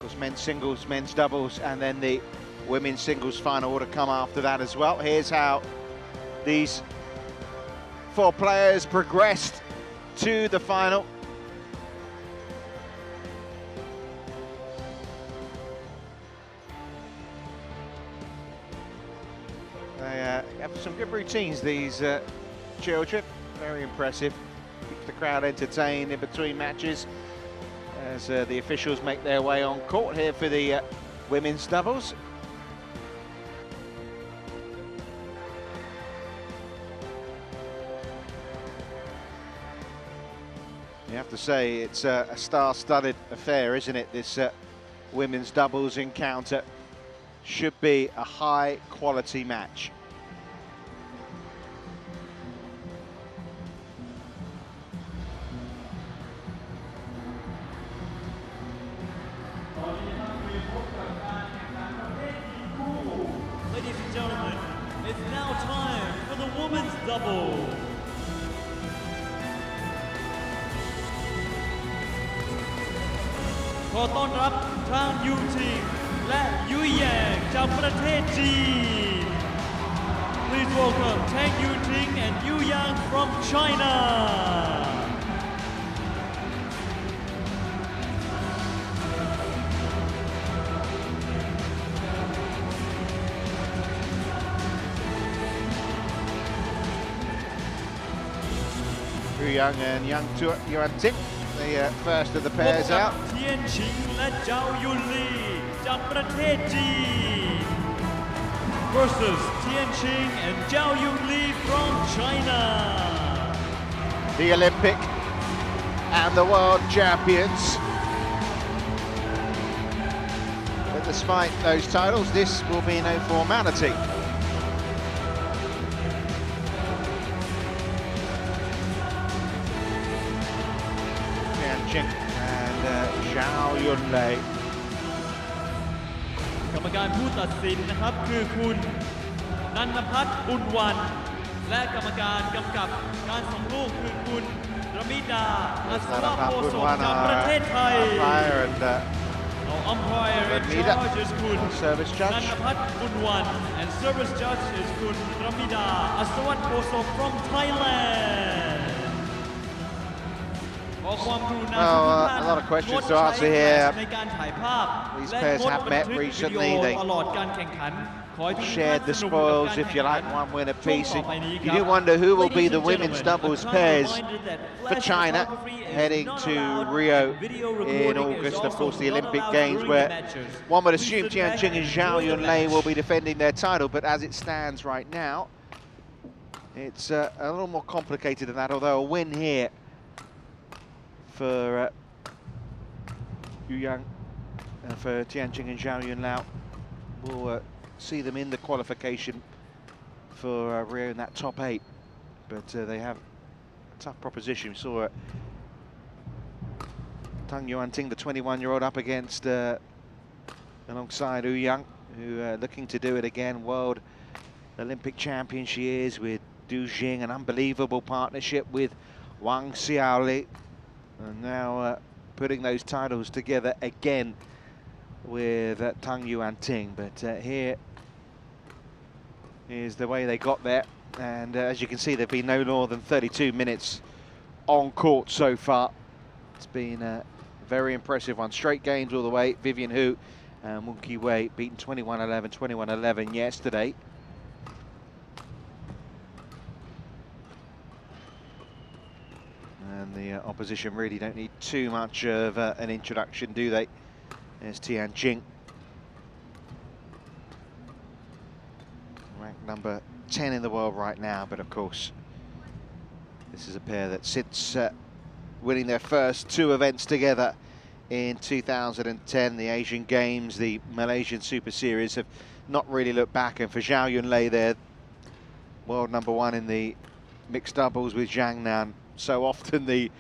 course, men's singles, men's doubles, and then the women's singles final would have come after that as well. Here's how these 4 players progressed to the final. They have some good routines, these children. Very impressive. Keeps the crowd entertained in between matches as the officials make their way on court here for the women's doubles. You have to say it's a star-studded affair, isn't it? This women's doubles encounter should be a high-quality match. Ladies and gentlemen, it's now time for the women's double. ขอต้อนรับทางยูทิงและยุยแยงจากประเทศจีน Please welcome Tang Yuting and Yu Yang from China. Yang and Yuanting, the first of the pairs out. Tian และเจ้ายุนลีจากประเทศจีน versus Tian and Zhao Yunlei from China. The Olympic and the world champions. But despite those titles, this will be no formality. Qing and Zhao Yunlei. กรรมการผู้ตัดสินนะครับคือคุณนันทพัฒน์บุญวันและกรรมการกำกับการส่งลูกคือคุณรมิดาอัศวโพสมจากประเทศไทย umpire in charge is คุณ service นัน judge ทพัฒน์บุญวัน and service judge is คุณรมิดาอัศวโพสม from Thailand. A lot of questions to answer here. These pairs have met recently. They shared the spoils, if you like, one win apiece. You do wonder who will be the women's doubles pairs for China heading to Rio in August. Of course, the Olympic Games, where one would assume Tian and Zhao Yunlei will be defending their title, but as it stands right now, it's a little more complicated than that, although a win here for Yu Yang and for Tian and Zhao Yunlei will see them in the qualification for Rio in that top 8. But they have a tough proposition. We saw Tang Yuanting, the 21-year-old, up against alongside Yu Yang, who looking to do it again. World Olympic champion she is, with Du Jing, an unbelievable partnership with Wang Xiaoli. And now putting those titles together again with Tang Yuanting. But here is the way they got there. And as you can see, there've been no more than 32 minutes on court so far. It's been a very impressive one. Straight games all the way. Vivian Hu and Monkey Wei beaten 21-11, 21-11 yesterday. And the opposition really don't need too much of an introduction, do they? There's Tian, ranked number 10 in the world right now, but of course, this is a pair that since winning their first 2 events together in 2010, the Asian Games, the Malaysian Super Series, have not really looked back. And for Zhao Yunlei, they're world number 1 in the mixed doubles with Zhang Nan. So often the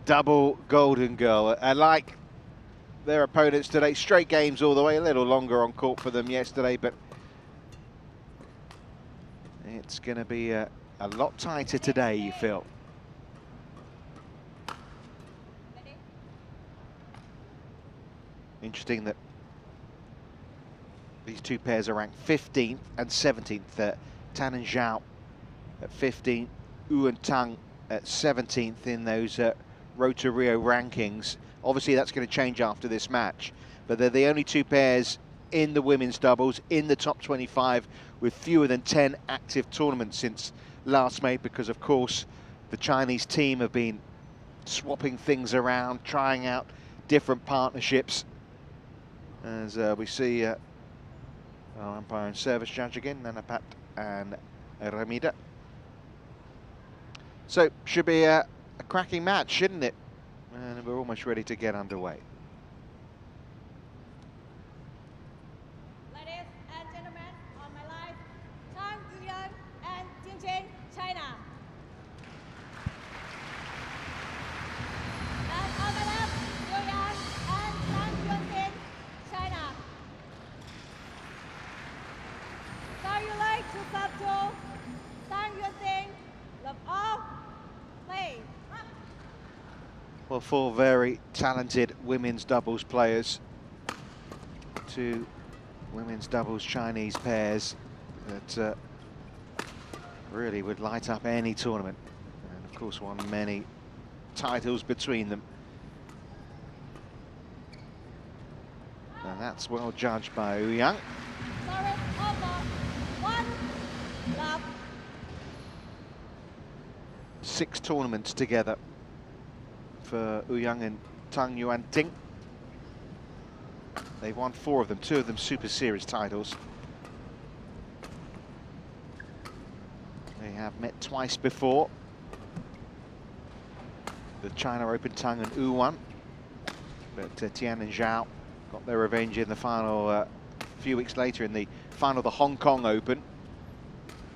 double golden girl. Like their opponents today, straight games all the way, a little longer on court for them yesterday, but it's going to be a lot tighter today, you feel. Interesting that These two pairs are ranked 15th and 17th. Tian and Zhao at 15th, Yu and Tang at 17th in those Road to Rio rankings. Obviously that's going to change after this match, but they're the only two pairs in the women's doubles in the top 25 with fewer than 10 active tournaments since last May, because of course the Chinese team have been swapping things around, trying out different partnerships. As we see our umpire and service judge again, Nanapat and Ramida. So should be a cracking match, shouldn't it? And we're almost ready to get underway. Ladies and gentlemen, on my left, Tang, Yuan, and Qing, China. And on my left, Yuan and Tang, Yuanting, China. Now you like to start to Tang, Yuanting, love all, play. Well, four very talented women's doubles players. Two women's doubles Chinese pairs that really would light up any tournament. And of course won many titles between them. And that's well judged by Ouyang. Sorry, over. 1, love. 6 tournaments together for Ouyang and Tang Yuanting. They've won 4 of them, 2 of them Super Series titles. They have met twice before. The China Open, Tang and Yu won. But Tian and Zhao got their revenge in the final a few weeks later in the final of the Hong Kong Open.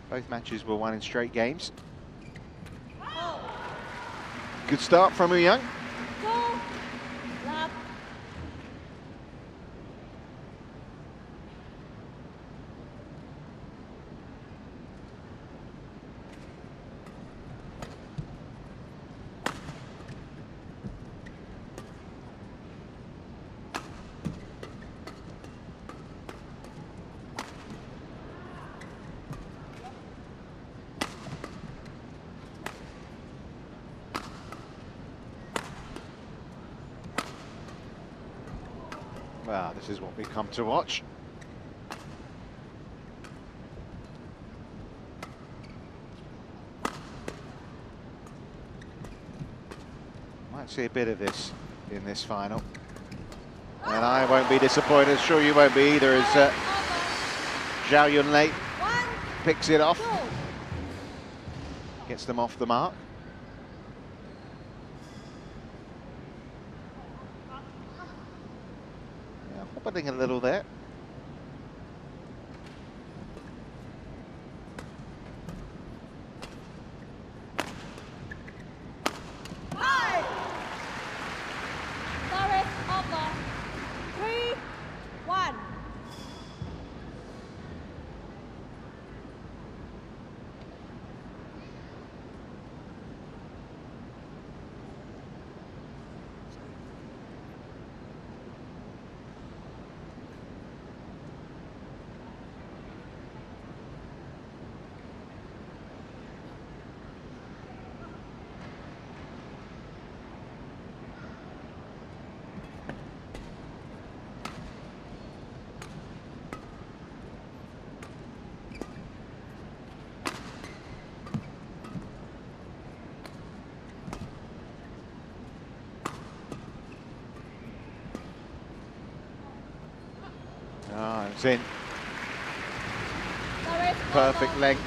Both matches were won in straight games. Good start from Ouyang. 2, love. Well, this is what we come to watch. Might see a bit of this in this final. And I won't be disappointed, sure you won't be either, as Zhao Yunlei picks it off. Gets them off the mark. Hobbling a little there. Sorry, over. 3, 1. Ah, it's in. Sorry, Perfect over. length.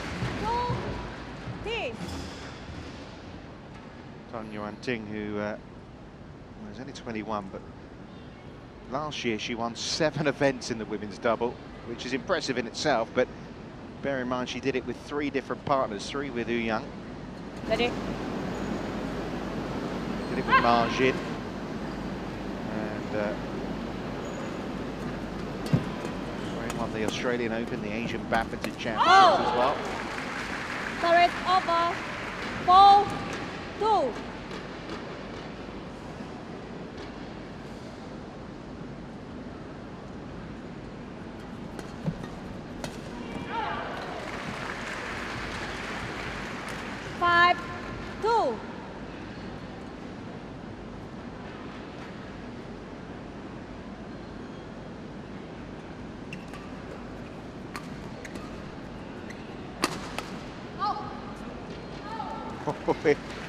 2, T. Tang Yuanting, who was only 21, but last year she won 7 events in the women's double, which is impressive in itself, but bear in mind she did it with 3 different partners, 3 with Ouyang, Ready? did it with Marjin, and won the Australian Open, the Asian Badminton Championships as well. Sorry, over. 4, 2.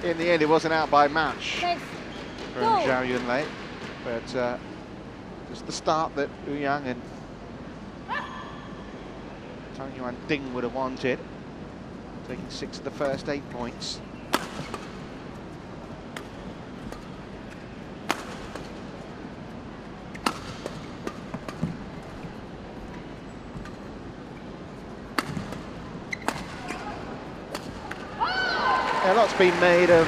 In the end, it wasn't out by much 6, from 2. Zhao Yunlei, but just the start that Ouyang and Tang Yuanting would have wanted, taking 6 of the first 8 points. A lot's been made of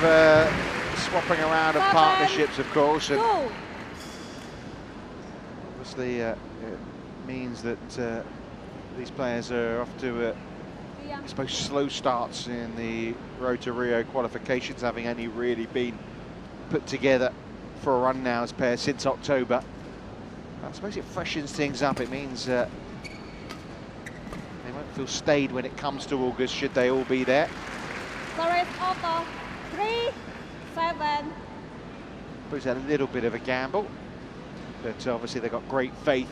swapping around of 7, partnerships, of course, and 2. obviously it means that these players are off to, I suppose, slow starts in the Road to Rio qualifications, having only really been put together for a run now as pairs since October. I suppose it freshens things up. It means they won't feel stayed when it comes to August, should they all be there. Service over. 3, 7. I suppose a little bit of a gamble, but obviously they've got great faith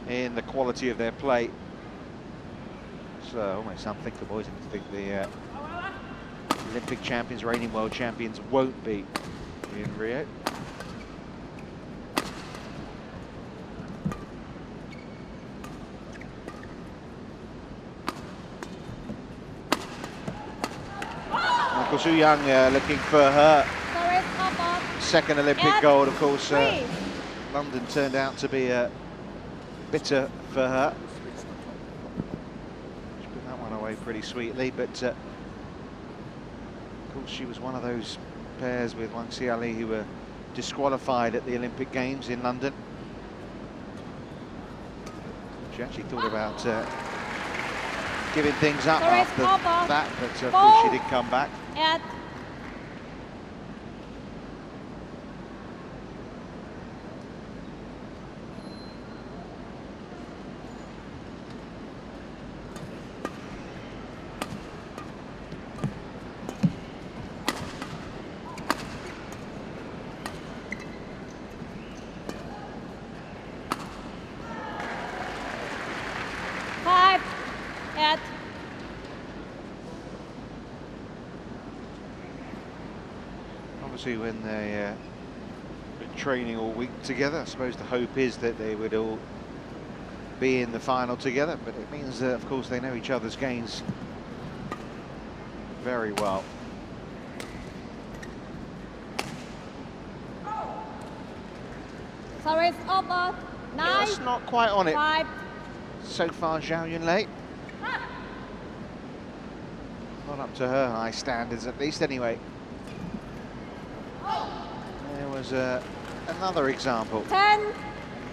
in the quality of their play. So almost unthinkable, isn't it, to think the Olympic champions, reigning world champions, won't be in Rio. Of course, Ouyang looking for her Service over. second Olympic And gold. Of course, 3. London turned out to be bitter for her. She put that one away pretty sweetly, but of course she was one of those pairs with Wang Xiali who were disqualified at the Olympic Games in London. She actually thought about giving things up Service after over. that, but of course she did come back. At 5. At Obviously, when they been training all week together, I suppose the hope is that they would all be in the final together, but it means that, of course, they know each other's games very well. service over. 9, That's not quite on it 5. so far, Zhao Yunlei. Not up to her high standards, at least, anyway. There was another example. 10,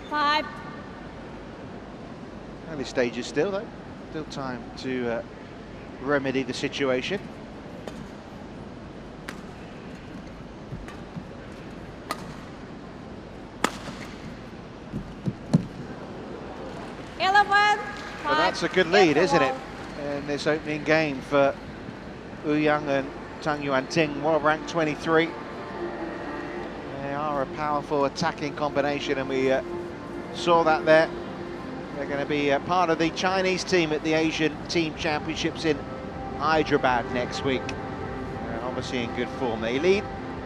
5. Early stages still, though. Still time to remedy the situation. But that's a good lead, isn't it, in this opening game for Ouyang and Tang Yuanting, world ranked 23. They are a powerful attacking combination, and we saw that there. They're going to be part of the Chinese team at the Asian Team Championships in Hyderabad next week. They're obviously in good form. They lead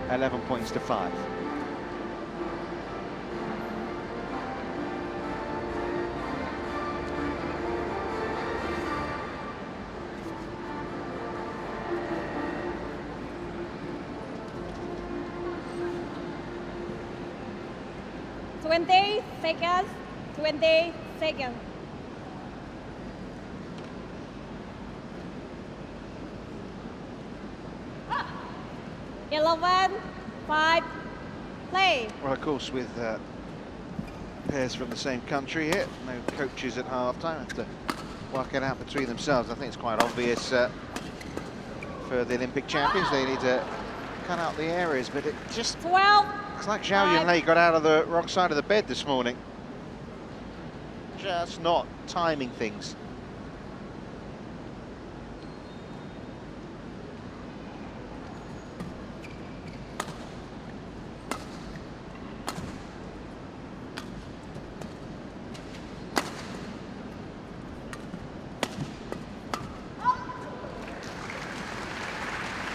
11 points to 5. Seconds. 20 seconds. Ah. 11, 5, play. Well, of course, with pairs from the same country here, no coaches at half-time, have to work it out between themselves. I think it's quite obvious for the Olympic champions. They need to cut out the areas, but it just 12. looks like Zhao Yunlei got out of the wrong side of the bed this morning. Just not timing things.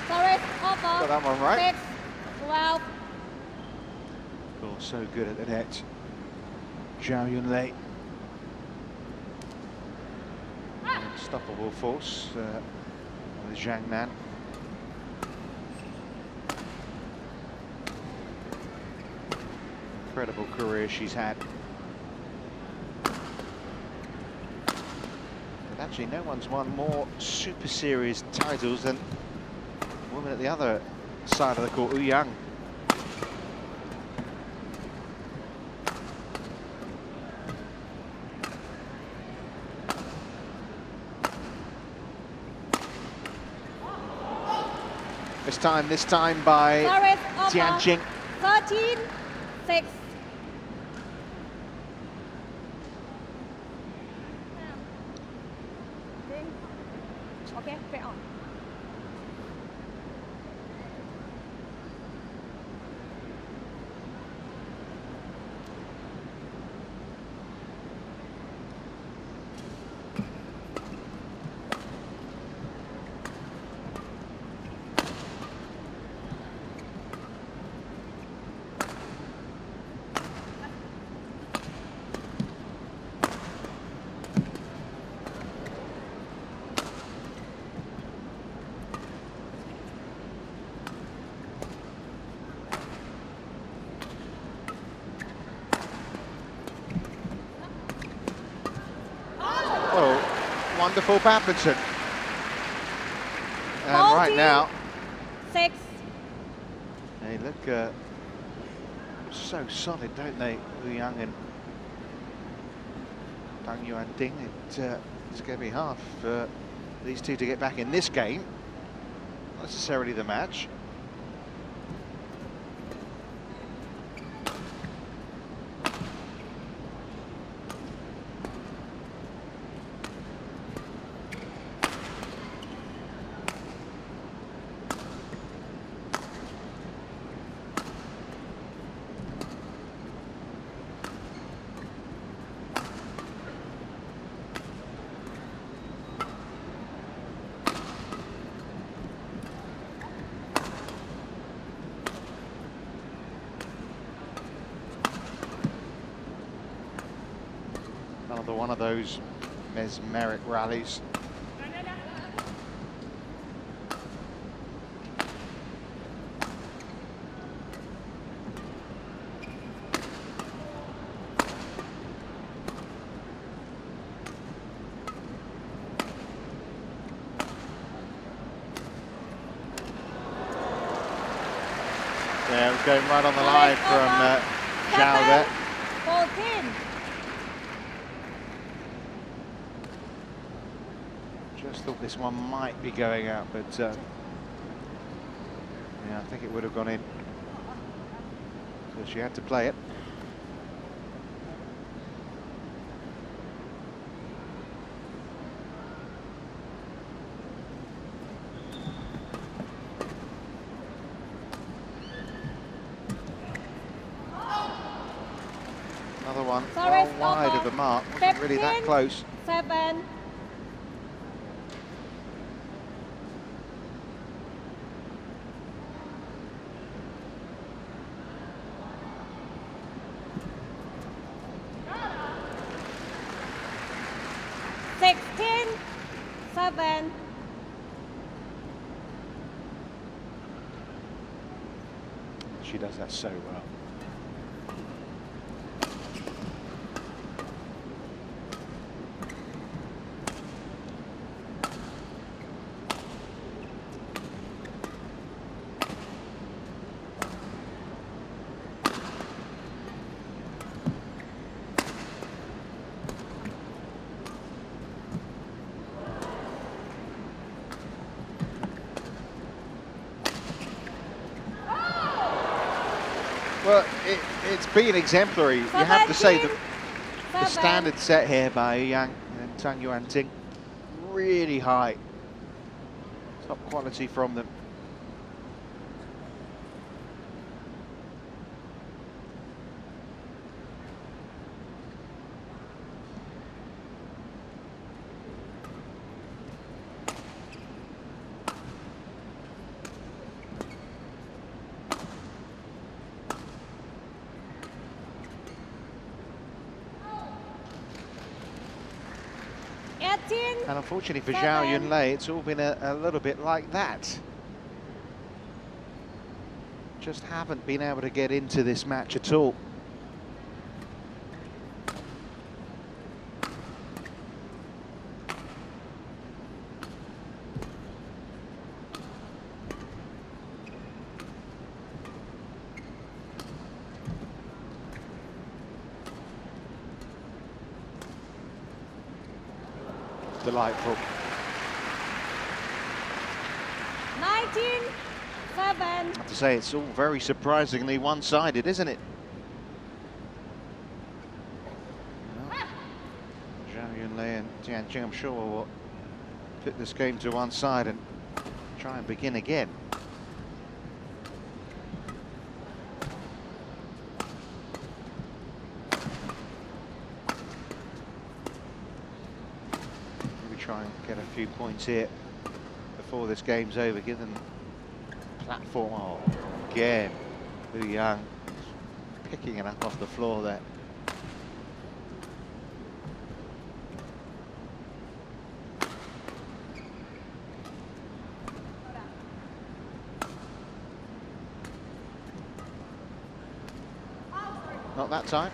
Sorry. that one right. 6-12. Oh, so good at the net. Zhao Yunlei. Unstoppable force with Zhang Nan. Incredible career she's had. But actually, no one's won more Super Series titles than the woman at the other side of the court, Yang. This time by Tian. 13-6. Okay, play on. Wonderful badminton. And right now, 6. they look so solid, don't they, Yang and Tang Yuanting. It's going to be hard for these two to get back in this game, not necessarily the match. Another one of those mesmeric rallies. Yeah, it was going right on the line from Zhao there. 14. Just thought this one might be going out, but yeah, I think it would have gone in. So she had to play it. Another one, well wide of the mark, wasn't really that close. 7. She does that so well. Well, it's been exemplary. You have to say the standard set here by Yang and Tang Yuanting, really high. Top quality from them. 18. And unfortunately for 7. Zhao Yunlei, it's all been a little bit like that. Just haven't been able to get into this match at all. Delightful. 19. 7. I have to say, it's all very surprisingly one-sided, isn't it? Well, Zhao Yunlei and Tian, I'm sure, will put this game to one side and try and begin again. Maybe try and get a few points here before this game's over, give them platform. Oh, again, Yuanting picking it up off the floor there. Not that time.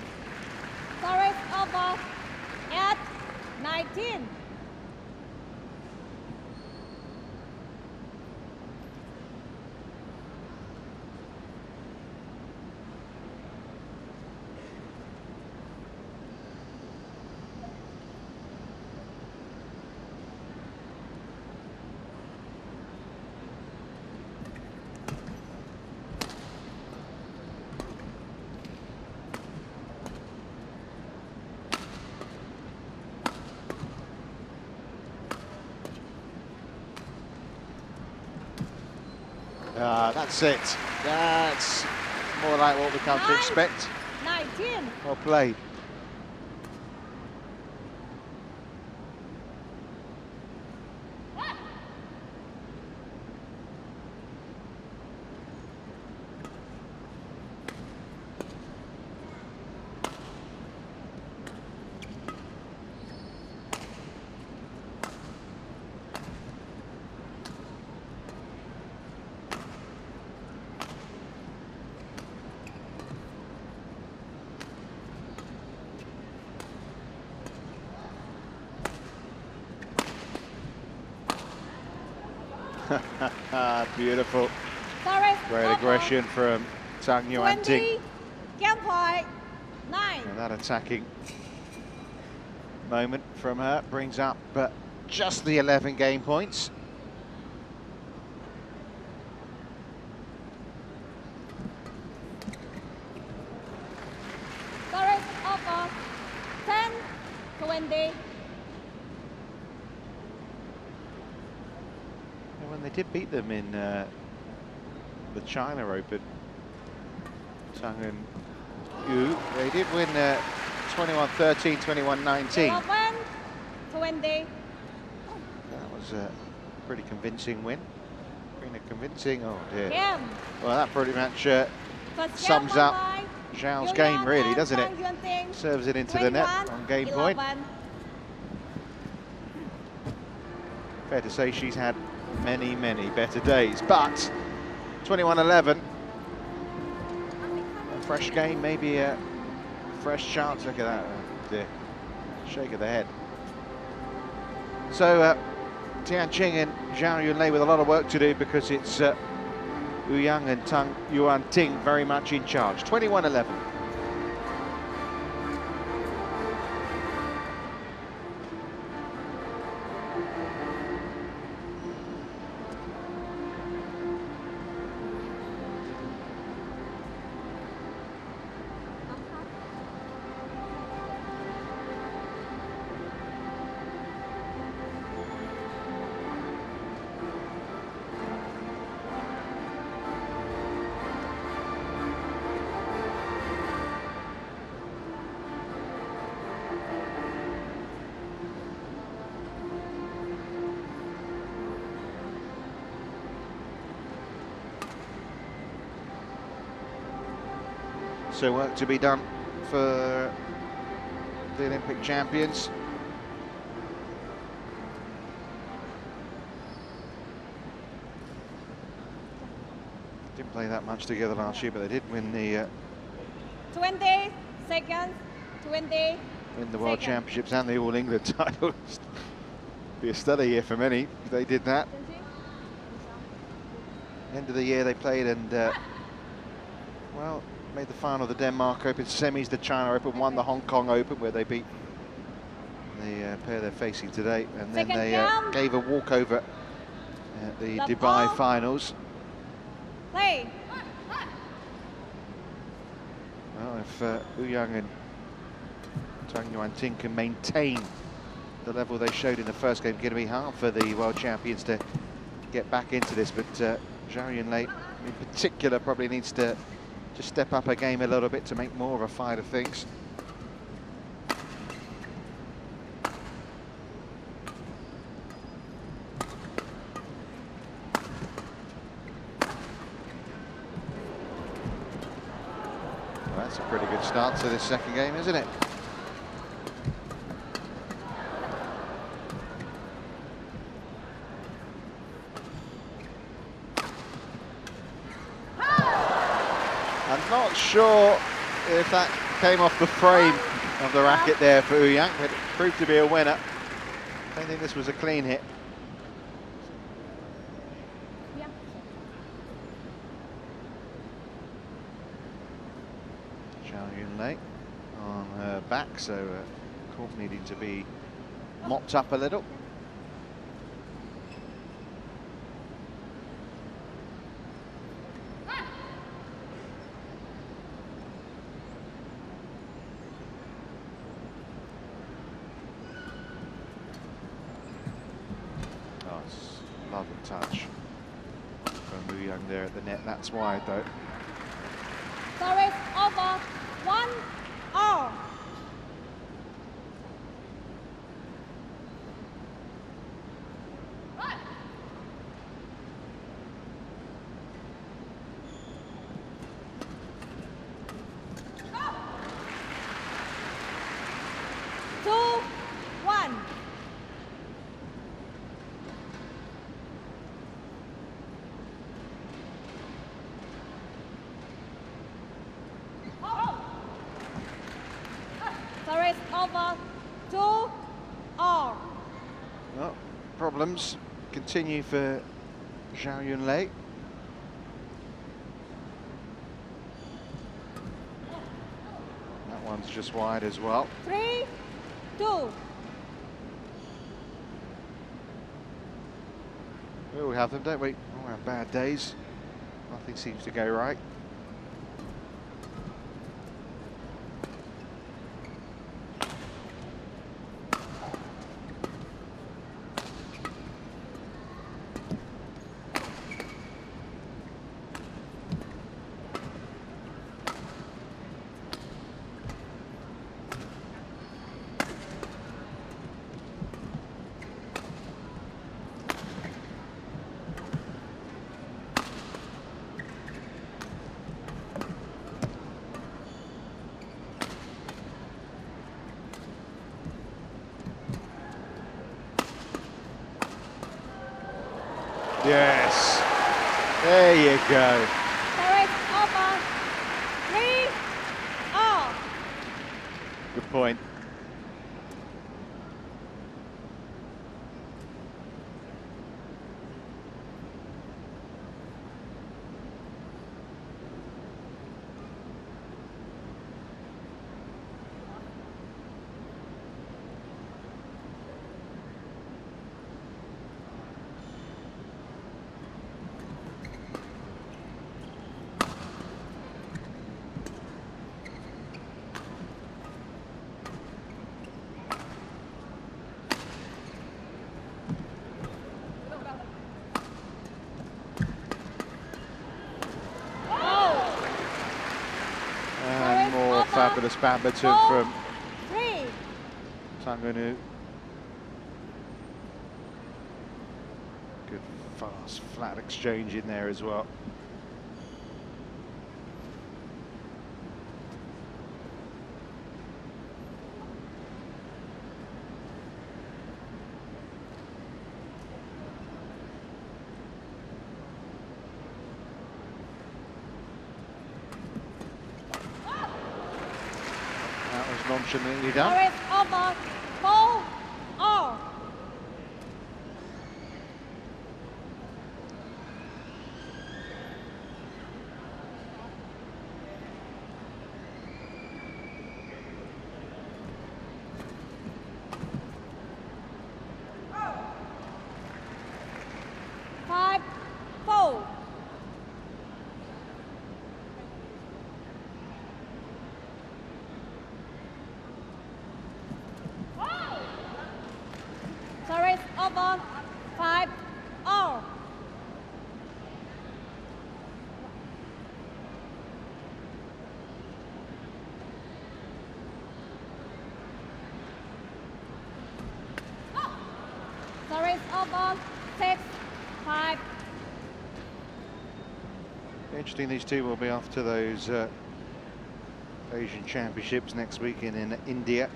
Service over at 19. That's it. That's more like what we come to expect. 19. Well played. Beautiful. Service Great over aggression from Tang Yuanting. 20. Game point 9. And that attacking moment from her brings up just the 11 game points. Service over 10. 20. When they did beat them in the China Open, Tang and Yu, they did win 21-13, 21-19. 11. 20. That was a pretty convincing win. Been a convincing, oh dear. Game. Well, that pretty much First sums game up online. Zhao's Yuanting game, really, doesn't it? and Yuanting. Serves it into the net 21, on game point. 11. Fair to say she's had many, many better days, but 21-11, a fresh game, maybe a fresh chance. Look at that, oh dear. Shake of the head. So Tian Qing and Zhao Yunlei with a lot of work to do, because it's Yuanting and Tang Yuanting very much in charge. 21-11. So work to be done for the Olympic champions. Didn't play that much together last year, but they did win the 20 seconds, 20 win the World seconds. Championships and the All England titles. Be a stellar year for many if they did that. End of the year they played and well, made the final of the Denmark Open, semis the China Open, won the Hong Kong Open where they beat the pair they're facing today, and then they gave a walkover at the Dubai finals. Play. Well, if Yuanting and Yuanting can maintain the level they showed in the first game, going to be hard for the world champions to get back into this, but Zhao Yunlei in particular probably needs to just step up her game a little bit to make more of a fight of things. Well, that's a pretty good start to this second game, isn't it? I'm not sure if that came off the frame of the racket there for Yuanting, but it proved to be a winner. I don't think this was a clean hit. Zhao Yunlei on her back, so court needing to be mopped up a little. Lovely touch from Yuanting there at the net. That's wide though. Service over. 1 all. Service over. 2 all. Well, problems continue for Zhao Yunlei. That one's just wide as well. 3, 2. We have them, don't we? All have bad days. Nothing seems to go right. Yes, there you go. Service over. 3 all. Good point. And more fabulous badminton from 3. Tang. Good fast flat exchange in there as well. nonchalantly done. Service over. 4-all. Service over. 5-all. Service over. 6-5. Interesting, these two will be off to those Asian Championships next week in India.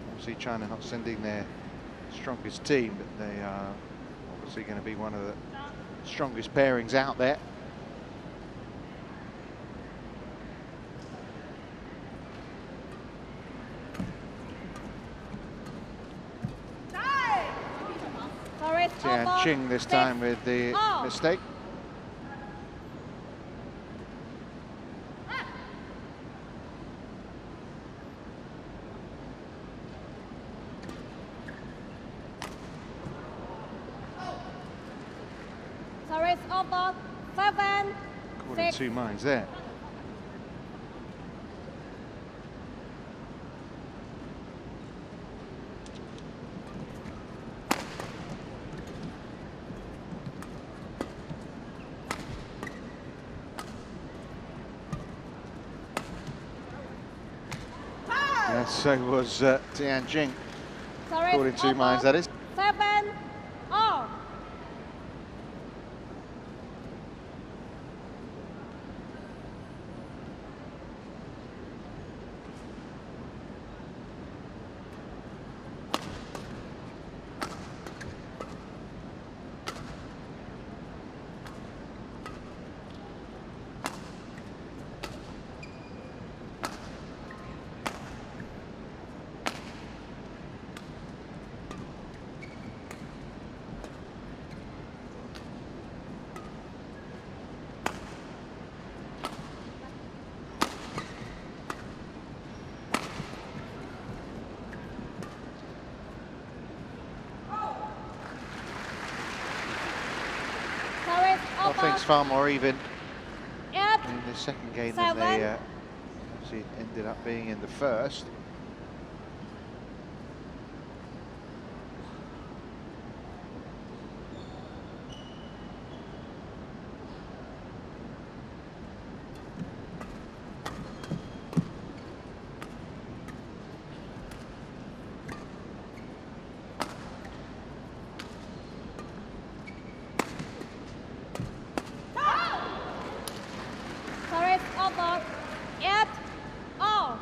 Obviously China not sending their strongest team, but they are obviously going to be one of the strongest pairings out there. Tian Qing this time with the mistake. Service over. 7-6. Caught in two minds there. And so was Tian Qing. Caught in two minds, that is. 7-all. Nothing's far more even Eight, in the second game than they 7. actually ended up being in the first. Service over. 8-all.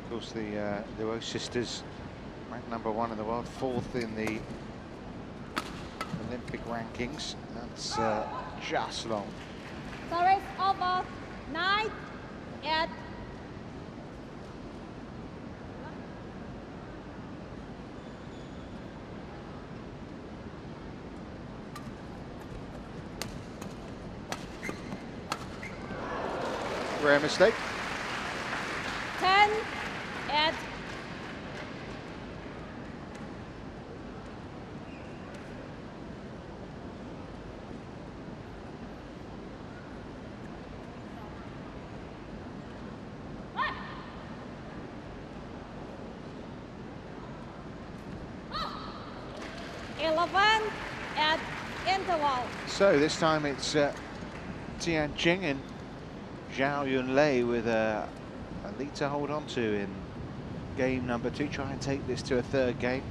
Of course, the Zhao sisters ranked #1 in the world, 4th in the Olympic rankings. That's just long. Service over. 9-8. Rare mistake. 10-8. At interval. So this time it's Tian Qing and Zhao Yunlei with a lead to hold on to in game number 2, try and take this to a third game.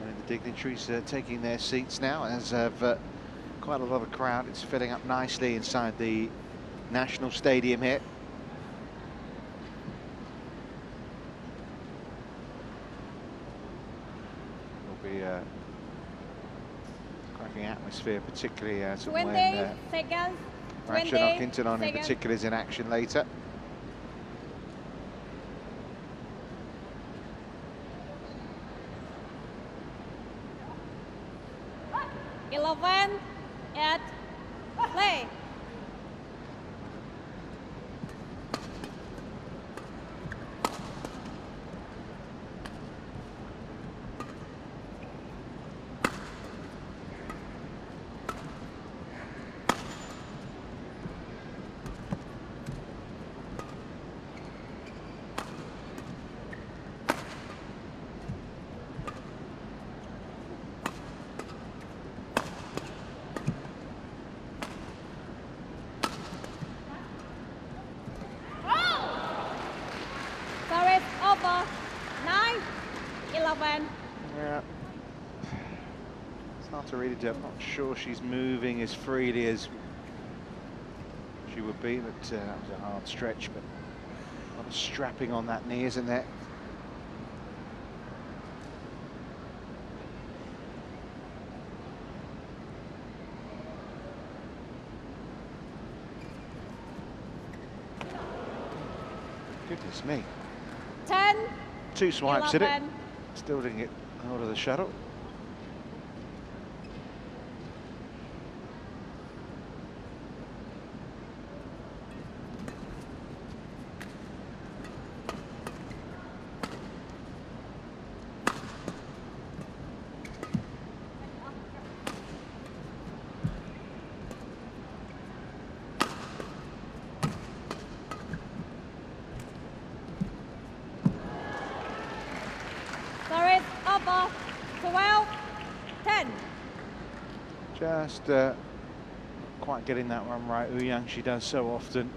And the dignitaries taking their seats now, as have quite a lot of crowd. It's filling up nicely inside the National Stadium here. Will be a cracking atmosphere, particularly as and 20 when seconds. Ratchanok Intanon in seconds. particular is in action later. At play. Over 9-11. Yeah. It's hard to read it. I'm not sure she's moving as freely as she would be, but that was a hard stretch, but a lot of strapping on that knee, isn't there? Goodness me. 10. 2 swipes 11. at it. Still didn't get hold of the shuttle. Over 12-10. Just quite getting that one right, Ouyang. She does so often.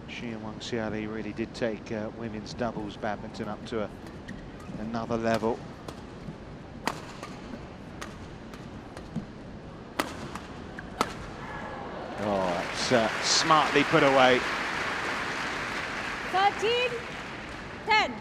She and Wang Xiali really did take women's doubles badminton up to another level. Oh, it's smartly put away. 13-10.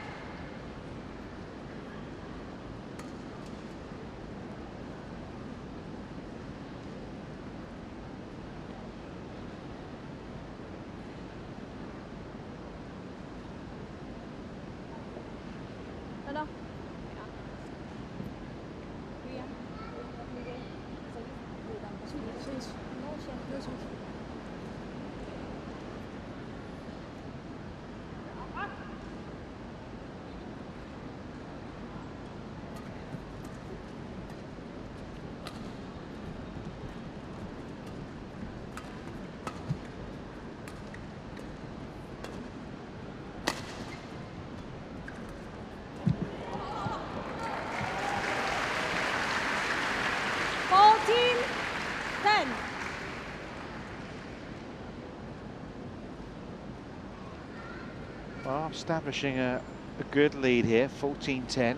Well, establishing a good lead here, 14-10.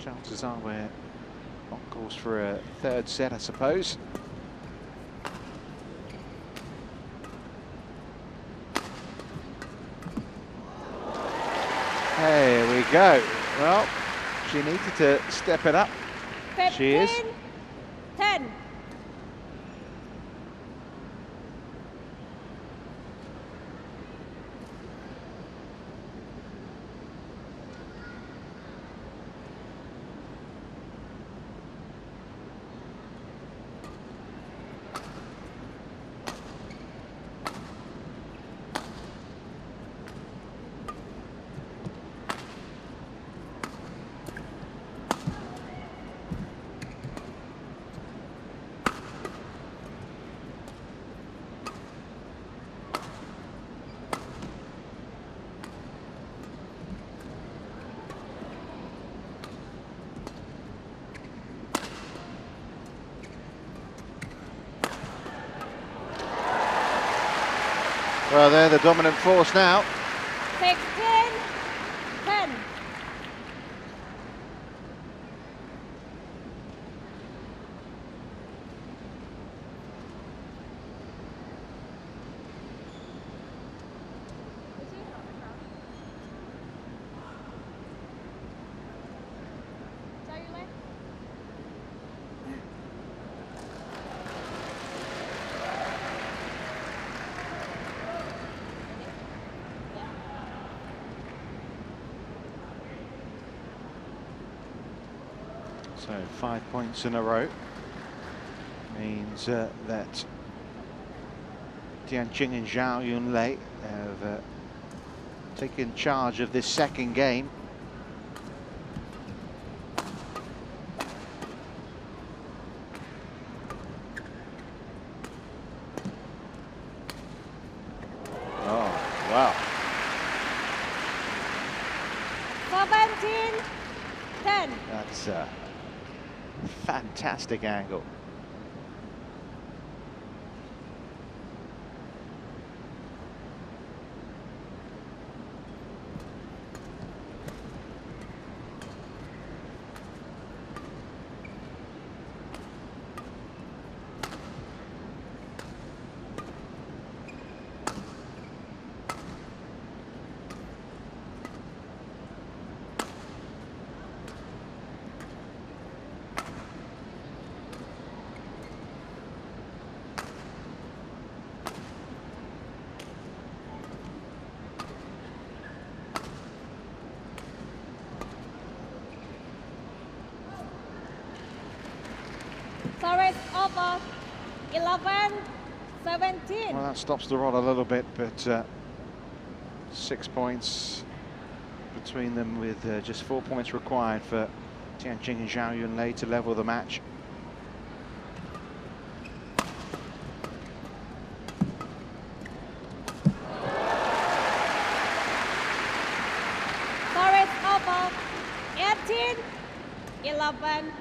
Chances are we're on course for a third set, I suppose. There we go. Well, she needed to step it up. 15, She is. 10. Well, they're the dominant force now. 16-10. So 5 points in a row means that Tian, Qing and Zhao, Yunlei have taken charge of this second game. Oh, wow. 17-10. That's a fantastic angle. Service over. 11-17. Well, that stops the rod a little bit, but 6 points between them, with just 4 points required for Tian, Qing and Zhao Yunlei to level the match. Service over. 18-11.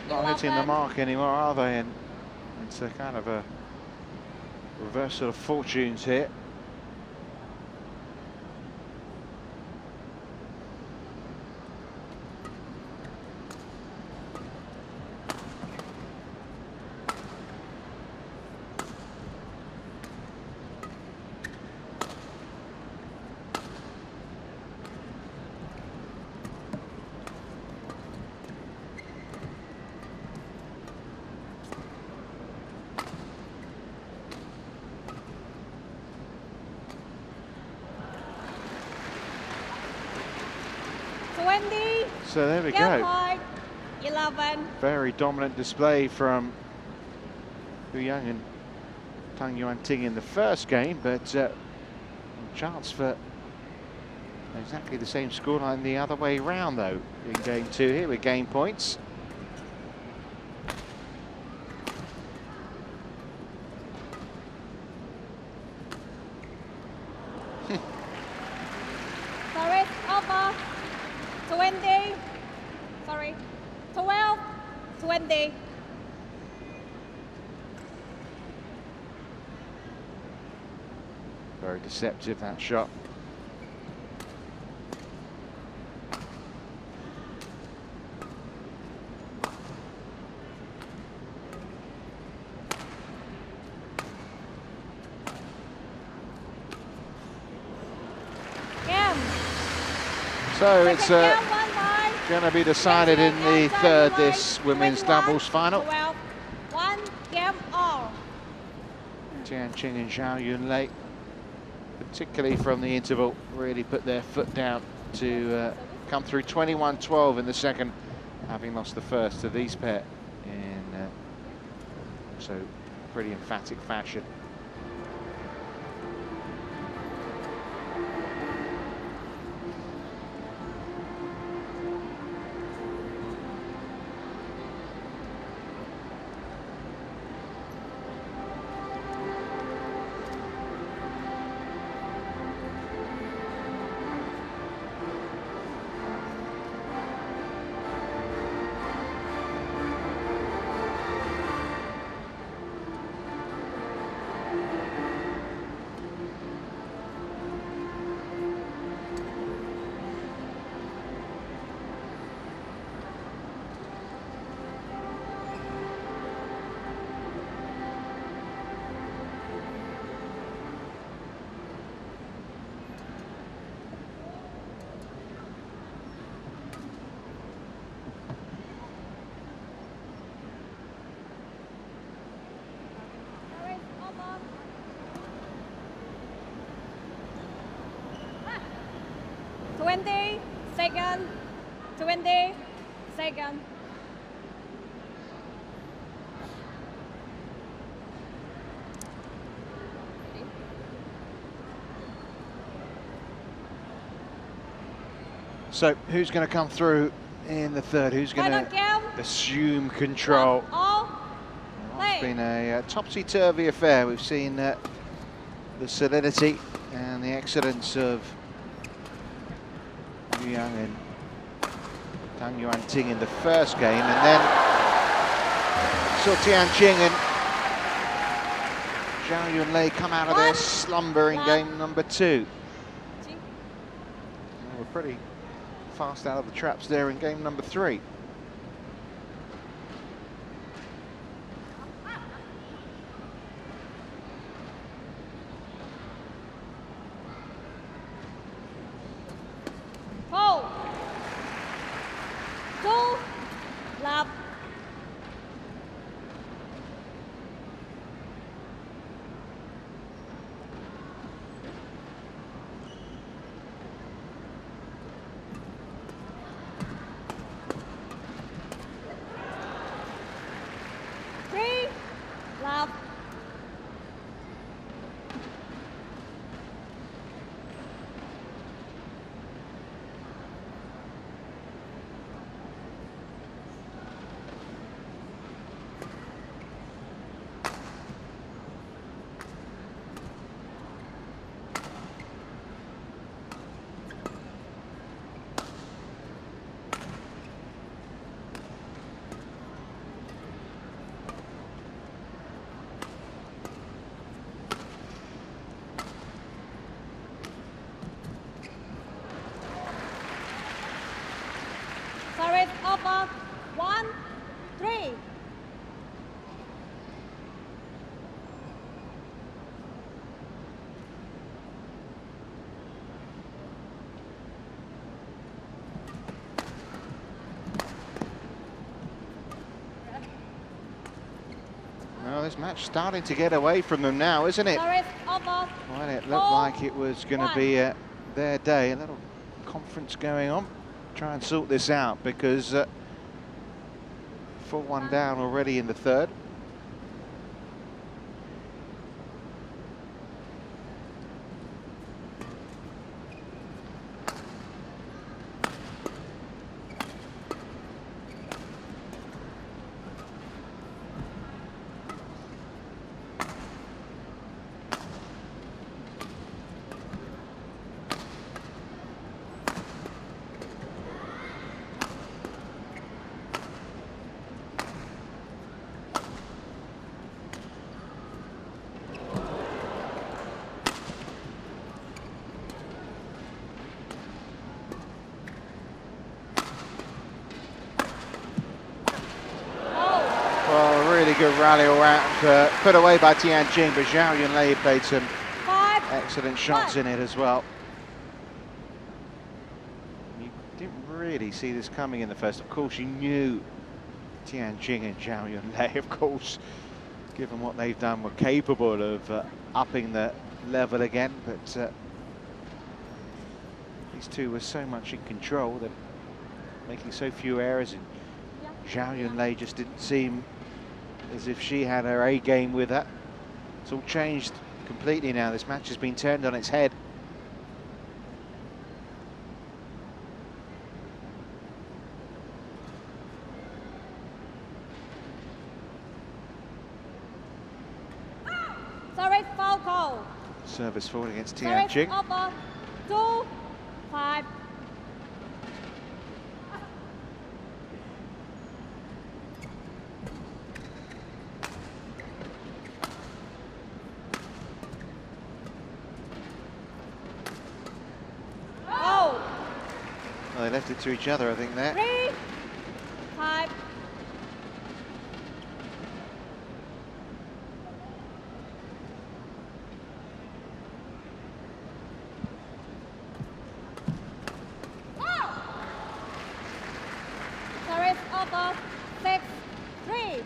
Not hitting the mark anymore, are they? And it's a kind of a reversal of fortunes here. So there we go. 11. Very dominant display from Yuanting and Tang Yuanting in the first game, but chance for exactly the same scoreline the other way round though in game 2 here with game points. Sorry, over. 20. Sorry. 12-20. Very deceptive, that shot. So it's going to be decided in the third, this women's doubles final. 1 game all. Tian, Qing and Zhao Yunlei, particularly from the interval, really put their foot down to come through 21-12 in the second, having lost the first to these pair in so pretty emphatic fashion. 20 seconds. 20 seconds. So who's going to come through in the third? Who's going Final to game. assume control? All. It's been a topsy-turvy affair. We've seen the solidity and the excellence of Yuanting and Tang Yuanting in the first game, and then saw Tian Qing and Zhao Yunlei come out of their slumber in game number 2. They were pretty fast out of the traps there in game number 3. Hold. 2 lap. Love. Service over. 1, 3. Well, this match starting to get away from them now, isn't it? Service over. Well, it looked like it was going to be their day. A little conference going on. Try and sort this out, because 4-1 down already in the third. Really good rally all round, put away by Tian Qing, but Zhao Yunlei played some excellent shots in it as well. You didn't really see this coming in the first. Of course, you knew Tian Qing and Zhao Yunlei, of course, given what they've done, were capable of upping the level again, but these two were so much in control, that making so few errors, and Zhao Yunlei just didn't seem as if she had her A game with her. It's all changed completely now. This match has been turned on its head. Service foul call. Service forward against Tian Qing. Over. 2, 5. Well, they left it to each other, I think, there. 3, 5. Service over. 6, 3.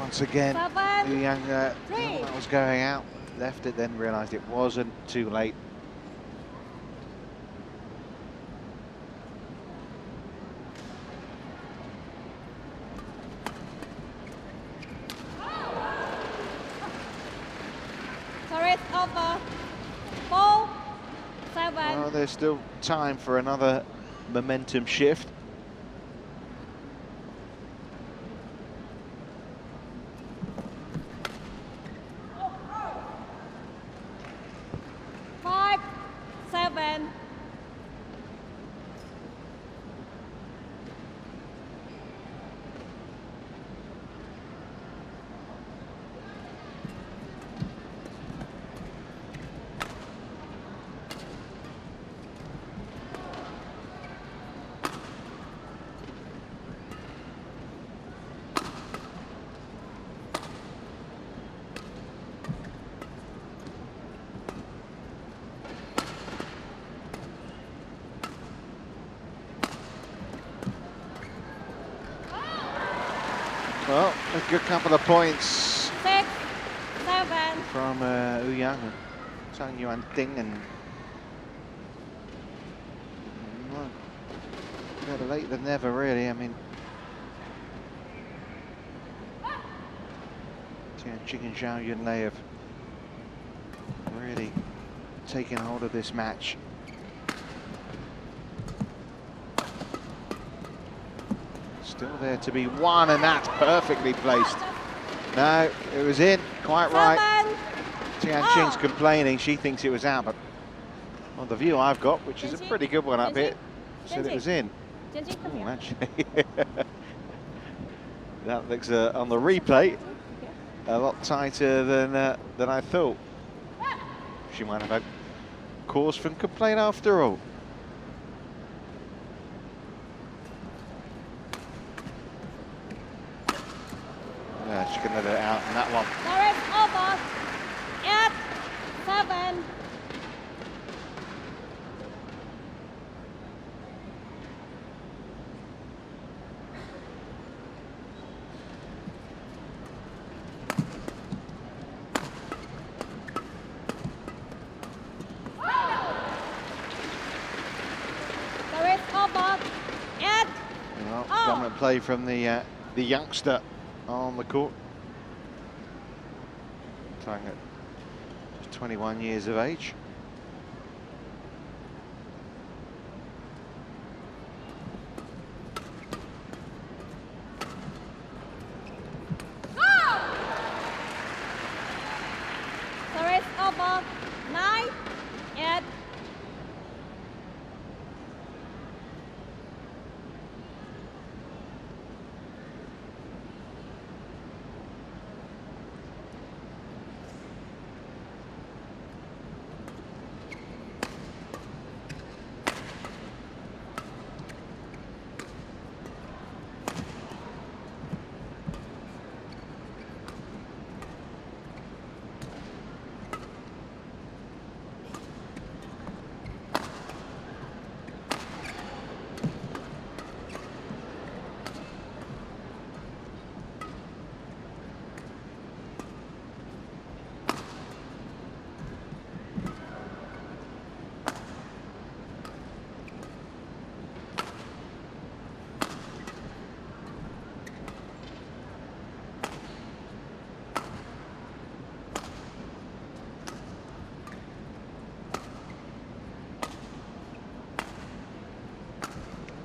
Once again, Seven, Yu Yang three. that was going out, left it, then realised it wasn't too late. Service over. 4, 7. Well, there's still time for another momentum shift. Five, 7. Well, a good couple of points 6, 7. from Yu Yang and Tang Yuanting, and well, better late than never, really. I mean, Tian, Qing and Zhao, Yunlei have really taken hold of this match. Still there to be won, and that's perfectly placed. No, it was in, quite right. Tian Qing's complaining, she thinks it was out, but on the view I've got, which is a pretty good one up here, said it was in. Oh, actually, that looks on the replay a lot tighter than I thought. She might have had cause for complaint after all. Yeah, she can let it out in that one. Service over. 8, 7. Service over. 8. Well, dominant play from the youngster on the court. Tang at 21 years of age. Service over. 9, 8.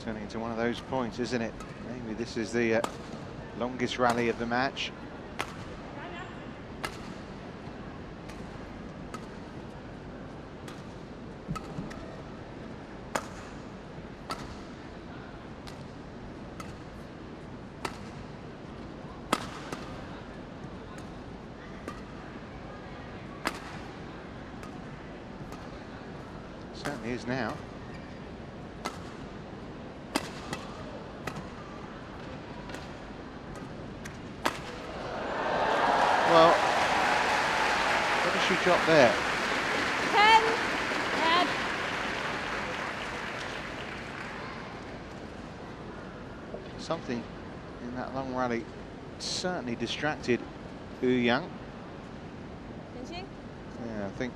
Turning into one of those points, isn't it? Maybe this is the longest rally of the match. Certainly is now. Well, what did she drop there? 10, 8. Something in that long rally certainly distracted Yang. Tian. Yeah, I think.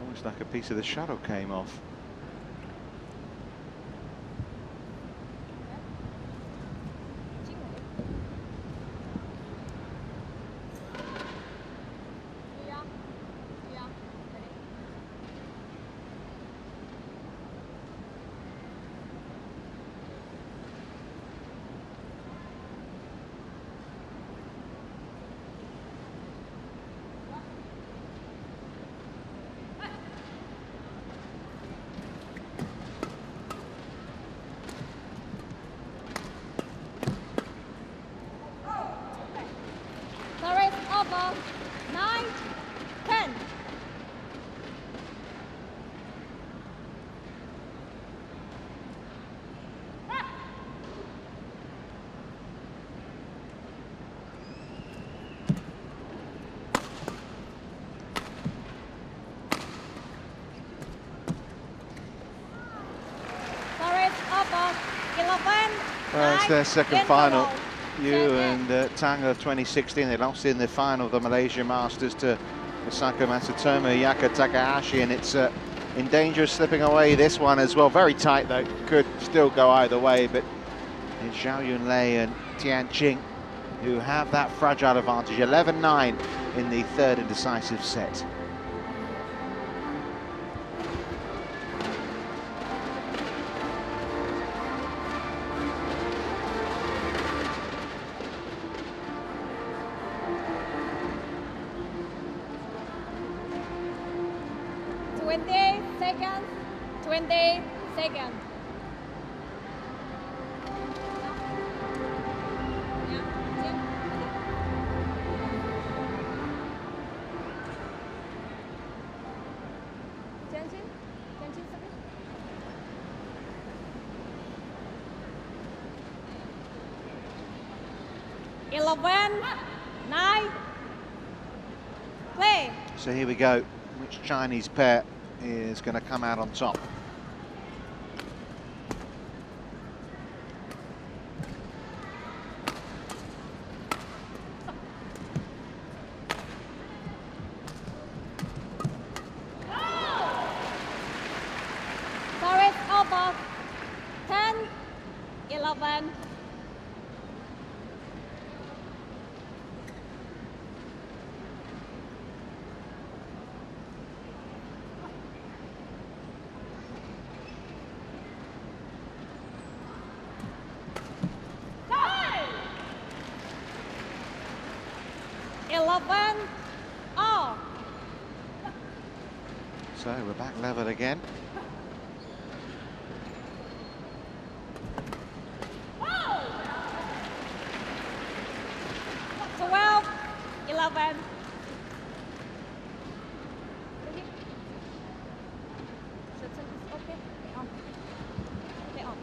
Almost like a piece of the shuttle came off. Service over. 9, 10. Service over. 11. Well, it's their second Nine, final. interval. Yu and Tang of 2016, they lost in the final of the Malaysia Masters to Osaka Matsutomo, Yaka Takahashi, and it's in danger of slipping away this one as well. Very tight though, could still go either way, but it's Zhao Yunlei and Tian Qing who have that fragile advantage. 11-9 in the third and decisive set. Seconds. 20 seconds. Yeah. 11, 9, play. So here we go. Which Chinese pair is going to come out on top? Service over. 10, 11. Oh. So we're back level again. Whoa. 12, 11. Okay. Okay, on.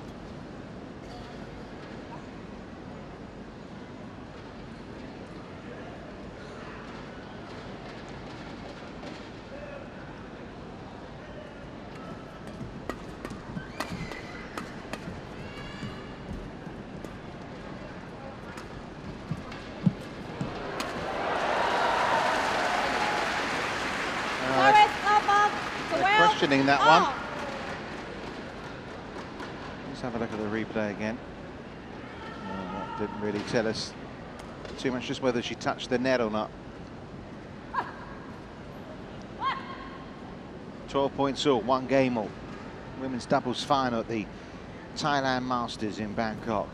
Questioning that one. Let's have a look at the replay again. That didn't really tell us too much, just whether she touched the net or not. 12 points all, 1 game all. Women's doubles final at the Thailand Masters in Bangkok.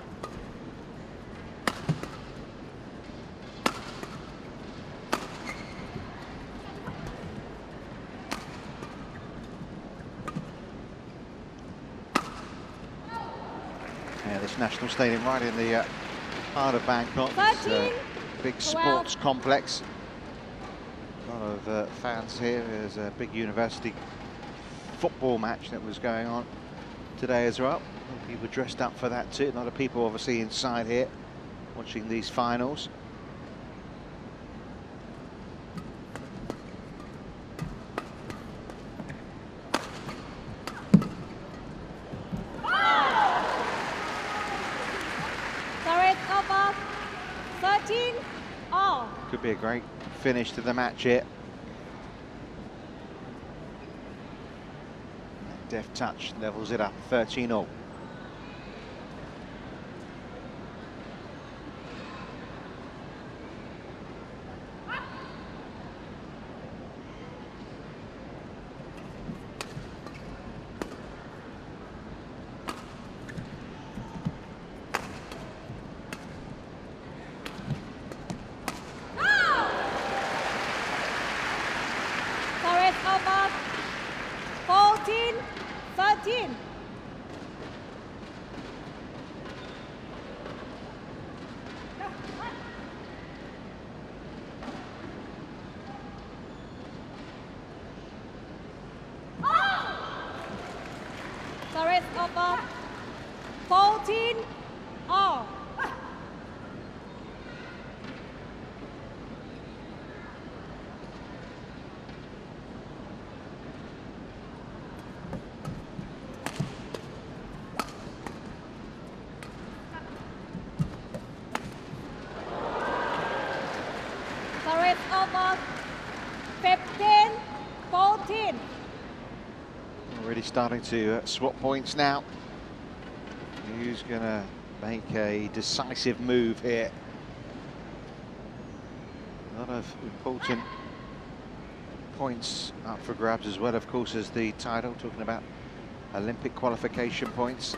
Yeah, this national stadium right in the heart of Bangkok. It's a big sports complex. A lot of fans here. There's a big university football match that was going on today as well. People dressed up for that too. A lot of people obviously inside here watching these finals. Could be a great finish to the match here. Deft touch levels it up, 13-all. Service over. 14, 13. Service over. 14, all. Service over. 15, 14. Already starting to swap points now. Who's going to make a decisive move here? A lot of important points up for grabs, as well, of course, as the title, talking about Olympic qualification points.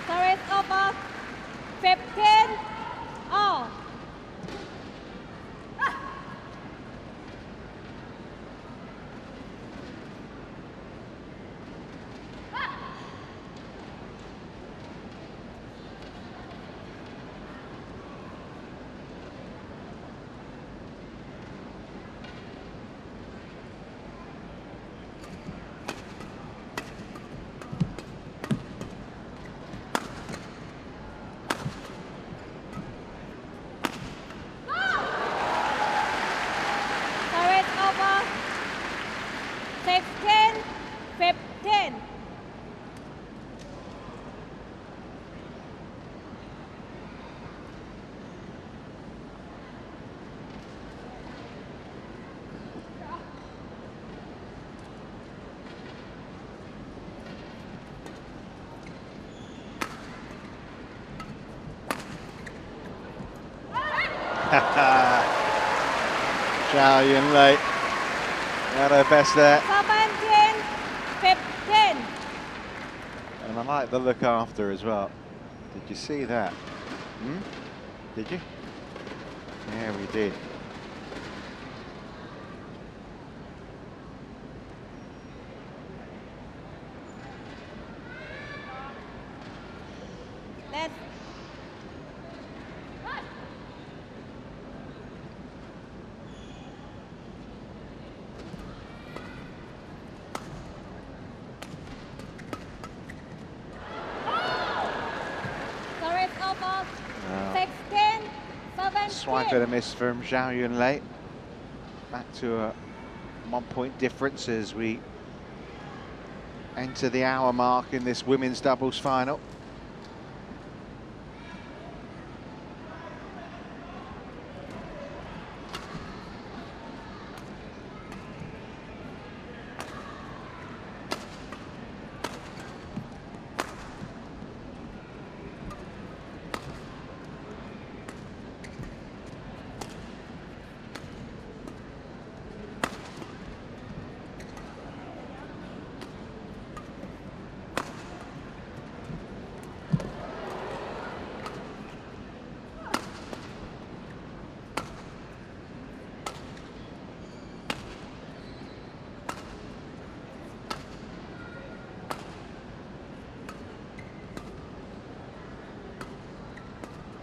Service over. 15, all. Service over. 16, 15. Zhao Yunlei at her best there. 17, 15. And I like the look after as well. Did you see that? Did you? Yeah, we did. Let's service over. 16, 17. Swipe and a miss from Zhao Yunlei. Back to a 1 point difference as we enter the hour mark in this women's doubles final.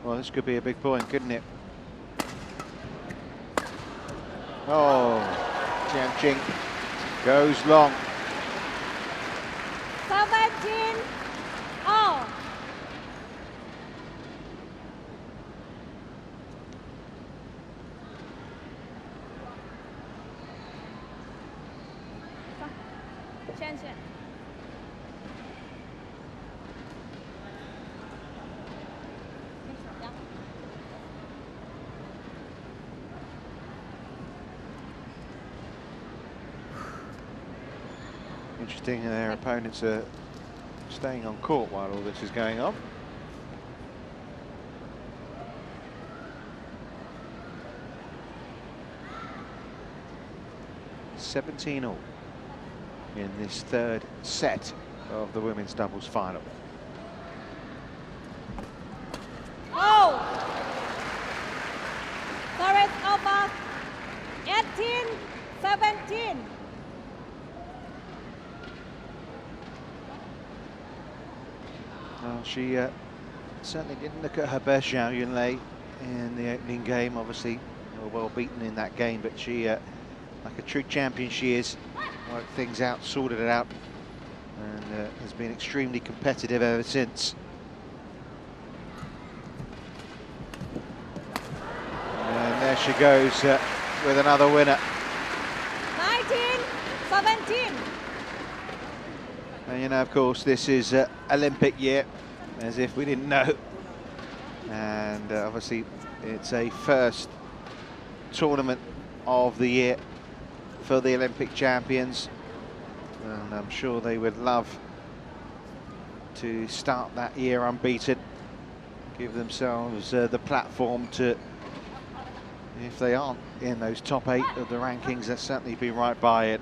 Well, this could be a big point, couldn't it? Oh, Qing goes long. 17, all. Interesting, their opponents are staying on court while all this is going on. $17 all in this third set of the women's doubles final. Oh! Service over 18-17. Well, she certainly didn't look at her best, Zhao Yunlei, in the opening game. Obviously, they were well beaten in that game, but she, like a true champion she is, worked things out, sorted it out, and has been extremely competitive ever since. And there she goes with another winner. 19-17. And you know, of course, this is Olympic year, as if we didn't know. And obviously, it's a first tournament of the year for the Olympic champions. And I'm sure they would love to start that year unbeaten, give themselves the platform to, if they aren't in those top 8 of the rankings, they'll certainly be right by it.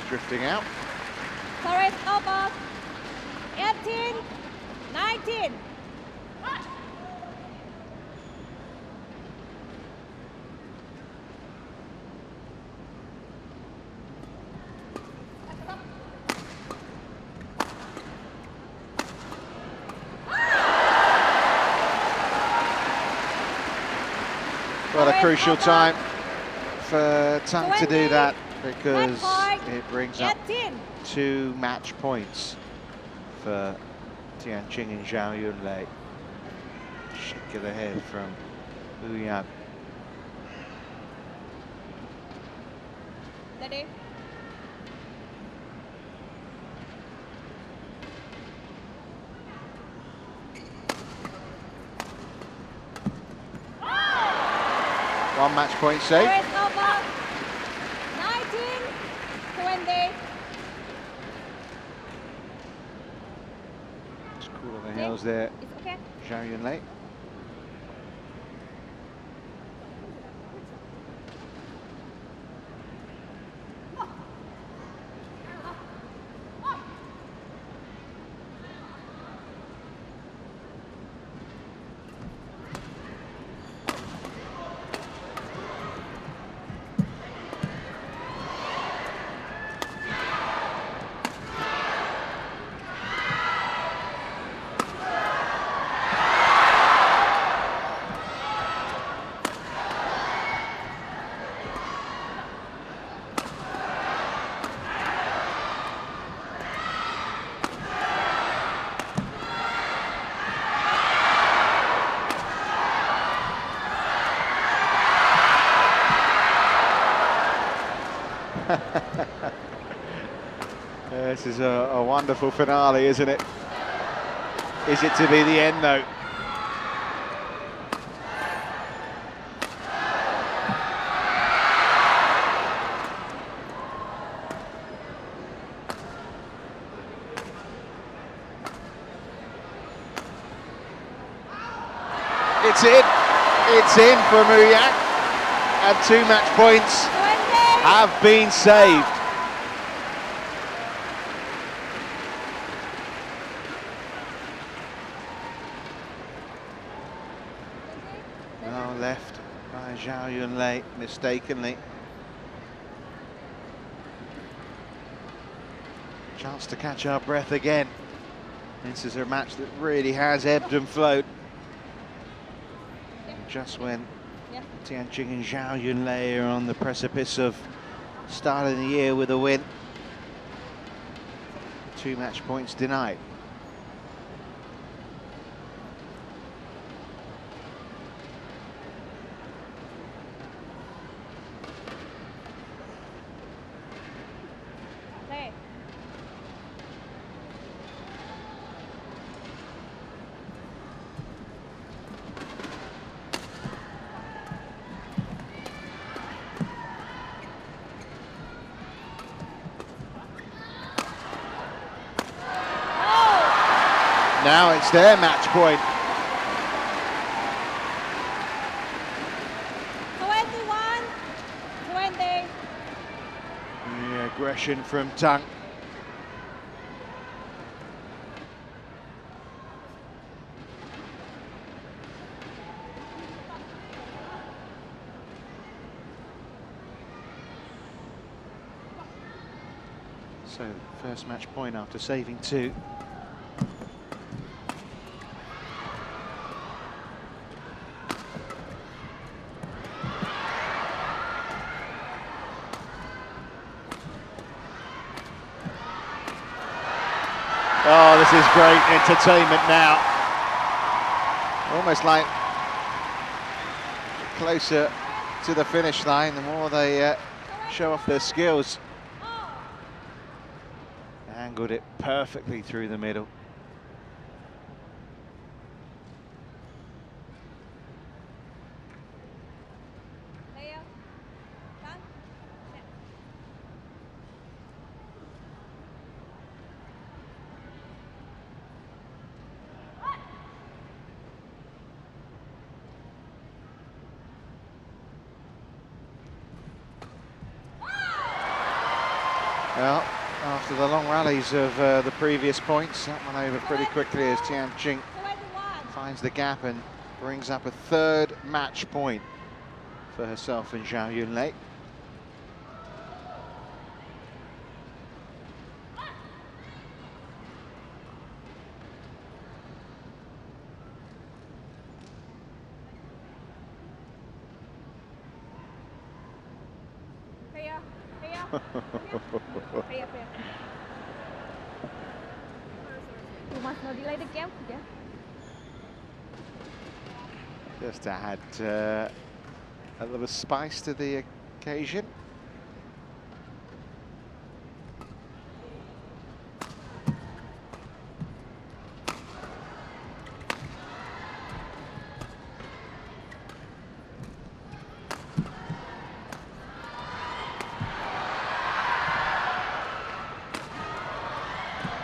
Drifting out. Service over 18-19. What a crucial time for Tang to do that, because it brings up 2 match points for Tian, Qing and Zhao Yunlei. Shake of the head from Yuanting. Ready? One match point saved. Service over 19-20. Just cool on the heels there, It's okay. Zhao Yunlei. This is a wonderful finale, isn't it? Is it to be the end, though? It's in. It's in for Muyak, and 2 match points have been saved. Now left by Zhao Yunlei mistakenly. Chance to catch our breath again. This is a match that really has ebbed and flowed. Just when Tian, Qing and Zhao Yunlei are on the precipice of starting the year with a win. 2 match points denied. Now it's their match point. 21-20. The aggression from Tang. So, first match point after saving 2. Oh, this is great entertainment now. Almost like closer to the finish line, the more they show off their skills. Angled it perfectly through the middle. Well, after the long rallies of the previous points, that one over pretty quickly as Tian finds the gap and brings up a third match point for herself and Zhao Yunlei. You must not delay the game, yeah? Just to add a little spice to the occasion.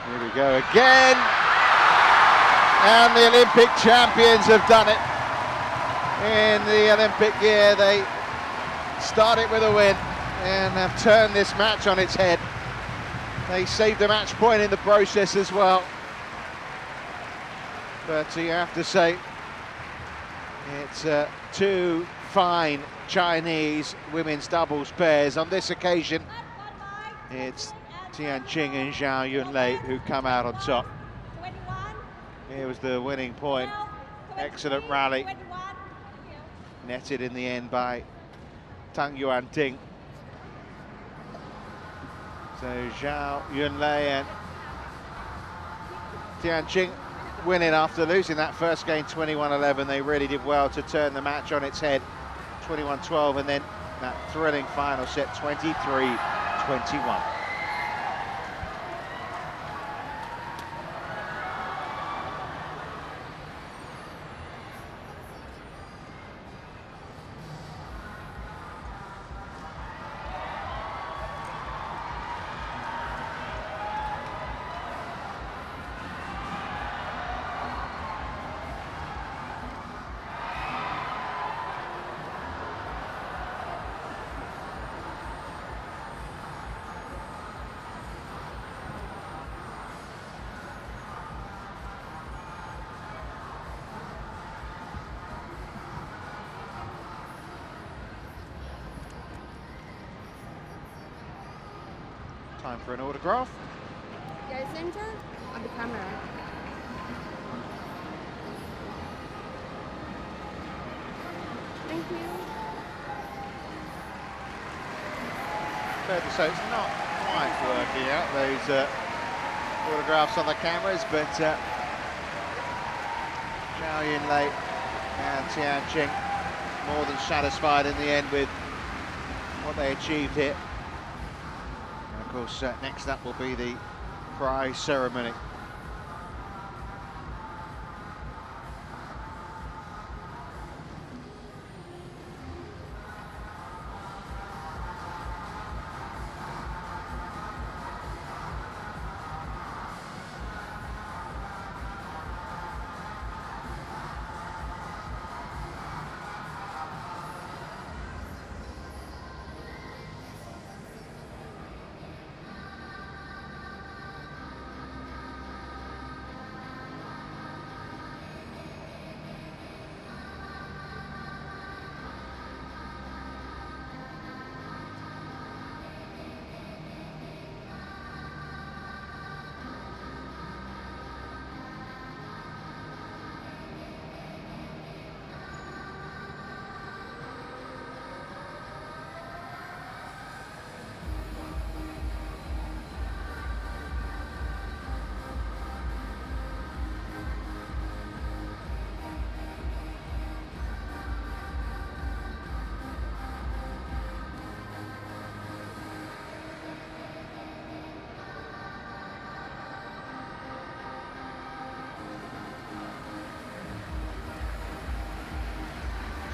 Here we go again, and the Olympic champions have done it. In the Olympic year, they started with a win and have turned this match on its head. They saved a match point in the process as well. But you have to say, it's two fine Chinese women's doubles pairs. On this occasion, it's Tian and Zhao Yunlei who come out on top. Here was the winning point. Excellent rally. Netted in the end by Tang Yuanting. So Zhao Yunlei and Tian winning after losing that first game 21-11. They really did well to turn the match on its head, 21-12, and then that thrilling final set, 23-21. Time for an autograph. Guys, center on the camera. Thank you. Fair to say it's not quite working out, those autographs on the cameras, but Zhao Yunlei and Tian more than satisfied in the end with what they achieved here. Of course, next up will be the prize ceremony.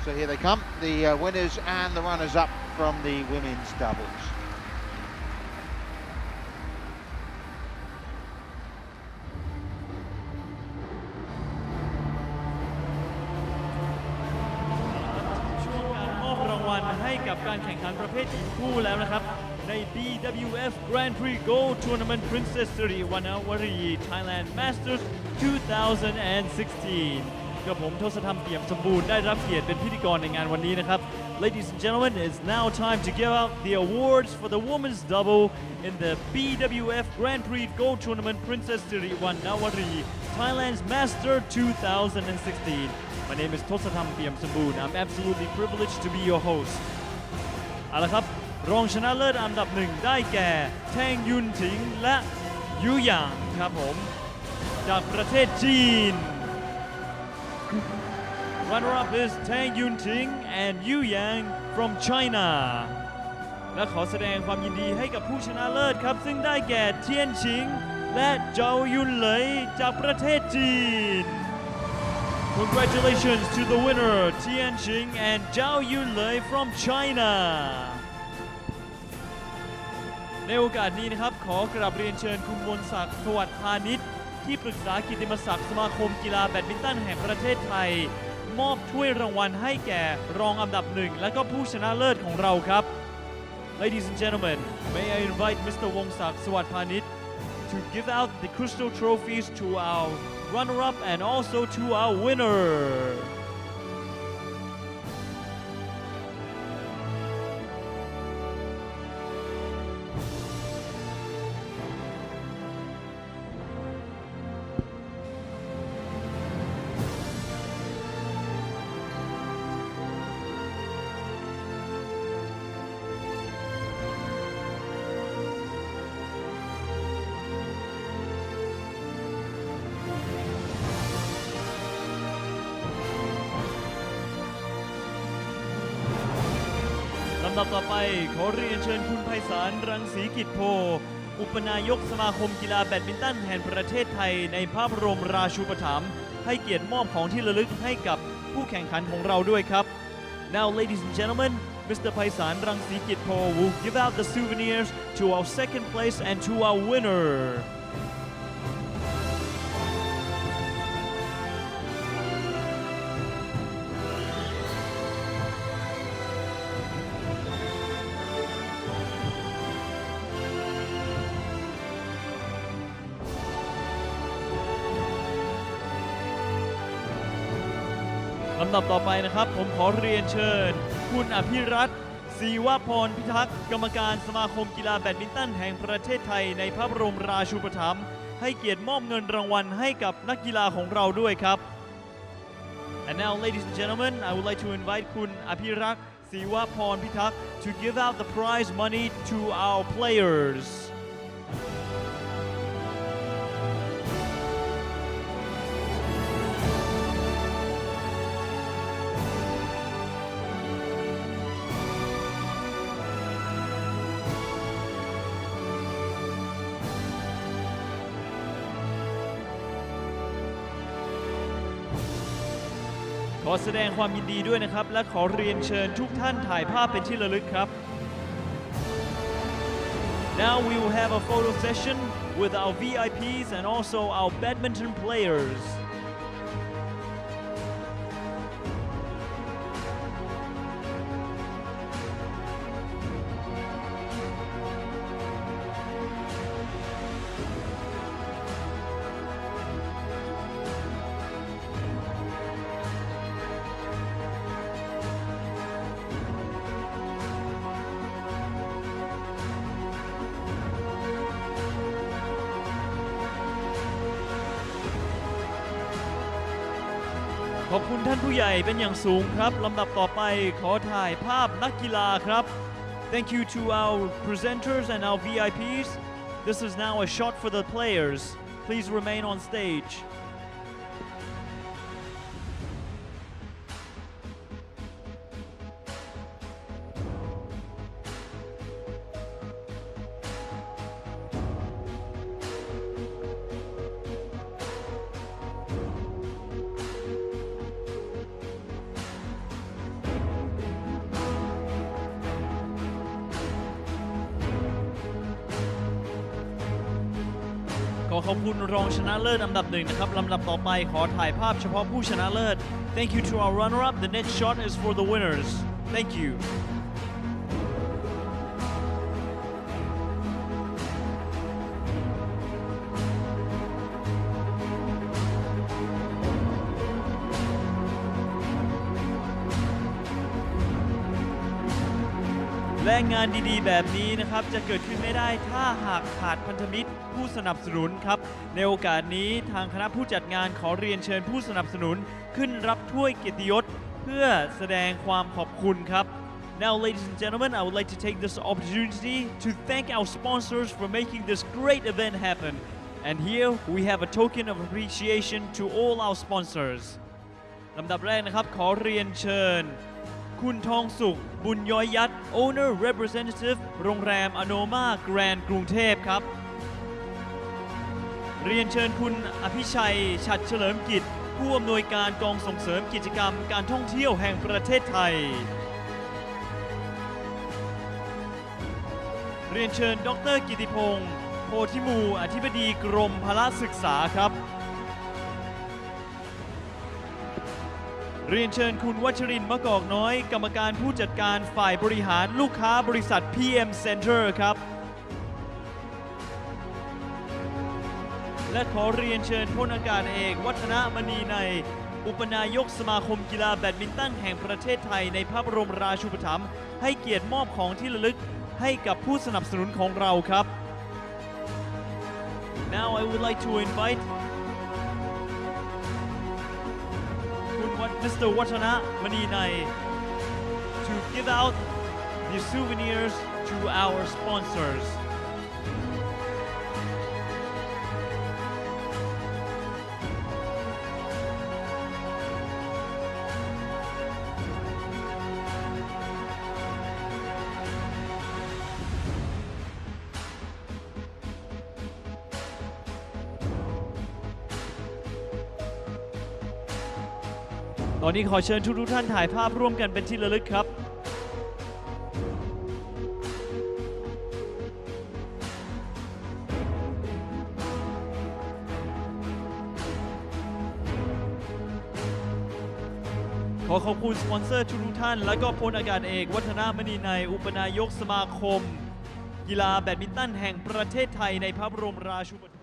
So here they come, the winners and the runners-up from the women's doubles.ให้กับการแข่งขันประเภทหญิงคู่แล้วนะครับใน BWF Grand Prix Gold Tournament Princess Sirivannavari Thailand Masters 2016 กับผมทศธรรมเปี่ยมสมบูรณ์ได้รับเกียรติเป็นพิธีกรในงานวันนี้นะครับ Ladies and gentlemen, it's now time to give out the awards for the women's double in the BWF Grand Prix Gold Tournament Princess Sirivannavari Thailand's Master 2016. My name is Tosatham Piam Sambun. I'm absolutely privileged to be your host. เอาละครับรองชนะเลิศอันดับหนึ่งได้แก่แทงยุนถิงและยูหยางครับผมจากประเทศจีน Runner-up is Tang Yuanting and Yu Yang from China และขอแสดงความยินดีให้กับผู้ชนะเลิศครับซึ่งได้แก่เทียนชิงและเจายุนเหลยจากประเทศจีน Congratulations to the winner Tian Qing and Zhao Yunlei from China ในโอกาสนี้นะครับขอกราบเรียนเชิญคุณมนศักดิ์สวัสดิ์พาณิชย์ที่ปรึกษากิตติมศักดิ์สมาคมกีฬาแบดมินตันแห่งประเทศไทยมอบถ้วยรางวัลให้แก่รองอันดับหนึ่งและก็ผู้ชนะเลิศของเราครับ Ladies and gentlemen, may I invite Mr. Wongsak Sawat Panit to give out the crystal trophies to our runner-up and also to our winner. ลำดับต่อไปขอเรียนเชิญคุณไพศาลรังสีกิจโพอุปนายกสมาคมกีฬาแบดมินตันแห่งประเทศไทยในพระบรมราชูปถัมภ์ให้เกียรติมอบของที่ระลึกให้กับผู้แข่งขันของเราด้วยครับ Now ladies and gentlemen, Mr. Paisan Rangsi Kitpo will give out the souvenirs to our second place and to our winner. ลำดับต่อไปนะครับผมขอเรียนเชิญคุณอภิรัตน์ศรีวพรพิทักษ์กรรมการสมาคมกีฬาแบดมินตันแห่งประเทศไทยในพระบรมราชูปถัมภ์ให้เกียรติมอบเงินรางวัลให้กับนักกีฬาของเราด้วยครับ And now ladies and gentlemen, I would like to invite คุณอภิรัตน์ศรีวพรพิทักษ์ to give out the prize money to our players.ขอแสดงความยินดีด้วยนะครับและขอเรียนเชิญทุกท่านถ่ายภาพเป็นที่ระลึกครับ Now we will have a photo session with our VIPs and also our badminton players.ขอบคุณท่านผู้ใหญ่เป็นอย่างสูงครับลำดับต่อไปขอถ่ายภาพนักกีฬาครับ Thank you to our presenters and our VIPs. This is now a shot for the players. Please remain on stage. ขอขอบคุณรองชนะเลิศอันดับหนึ่งนะครับลำดับต่อไปขอถ่ายภาพเฉพาะผู้ชนะเลิศ Thank you to our runner-up. The next shot is for the winners. Thank you. และงานดีๆแบบนี้นะครับจะเกิดขึ้นไม่ได้ถ้าหากขาดพันธมิตรผู้สนับสนุนครับในโอกาสนี้ทางคณะผู้จัดงานขอเรียนเชิญผู้สนับสนุนขึ้นรับถ้วยเกียรติยศเพื่อแสดงความขอบคุณครับ Now, ladies and gentlemen, I would like to take this opportunity to thank our sponsors for making this great event happen. And here we have a token of appreciation to all our sponsors. ลำดับแรกนะครับขอเรียนเชิญคุณทองสุขบุญย้อยยัด Owner Representative โรงแรมอโนมาแกรนด์กรุงเทพครับเรียนเชิญคุณอภิชัยฉัตรเฉลิมกิจผู้อำนวยการกองส่งเสริมกิจกรรมการท่องเที่ยวแห่งประเทศไทยเรียนเชิญดร.กิติพงศ์โพธิมูอธิบดีกรมพละศึกษาครับเรียนเชิญคุณวัชรินทร์มะกอกน้อยกรรมการผู้จัดการฝ่ายบริหารลูกค้าบริษัท PM Center ครับและขอเรียนเชิญพลอากาศเอกวัฒนมณีในอุปนายกสมาคมกีฬาแบดมินตันแห่งประเทศไทยในพระบรมราชูปถัมภ์ให้เกียรติมอบของที่ระลึกให้กับผู้สนับสนุนของเราครับ Now I would like to invite Mr. Watana Maninai to give out the souvenirs to our sponsors. ตอนนี้ขอเชิญทุกท่านถ่ายภาพร่วมกันเป็นที่ระลึกครับขอขอบคุณสปอนเซอร์ทุกท่านและก็พลอากาศเอกวัฒนมณีในอุปนายกสมาคมกีฬาแบดมินตันแห่งประเทศไทยในพระบรมราชูปถัมภ์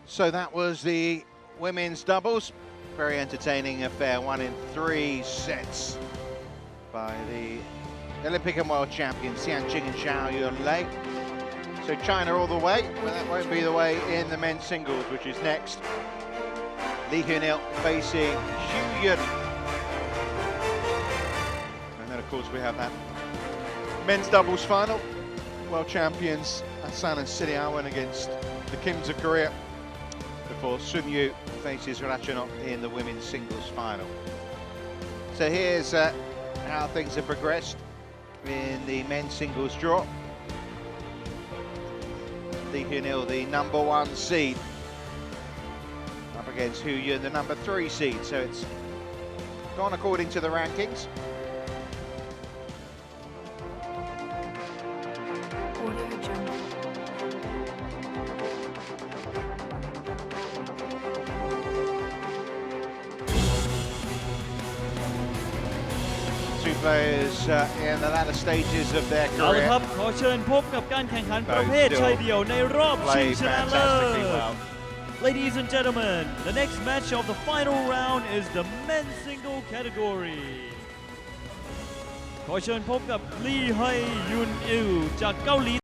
So that was the women's doubles. Very entertaining affair, won in 3 sets by the Olympic and world champions Tian, Qing and Zhao, Yunlei. So China all the way, but that won't be the way in the men's singles, which is next. Li Hyunil facing Xu Yun. And then of course we have that men's doubles final. World champions Asan and Sirivannavari against the Kims of Korea, before Sun Yu faces Ratchanok in the women's singles final. So here's how things have progressed in the men's singles draw. Lee Hyun-il, the number 1 seed, up against Hu Yun, the number 3 seed. So it's gone according to the rankings. Two players in the latter stages of their เอาละ career. ครับขอเชิญพบกับการแข่งขันประเภทชายเดี่ยวในรอบชิง Play ชนะเลิศ fantastically well. Ladies and gentlemen, the next match of the final round is the men's single category. ขอเชิญพบกับลี่ไฮยุนอิลจากเกาหลี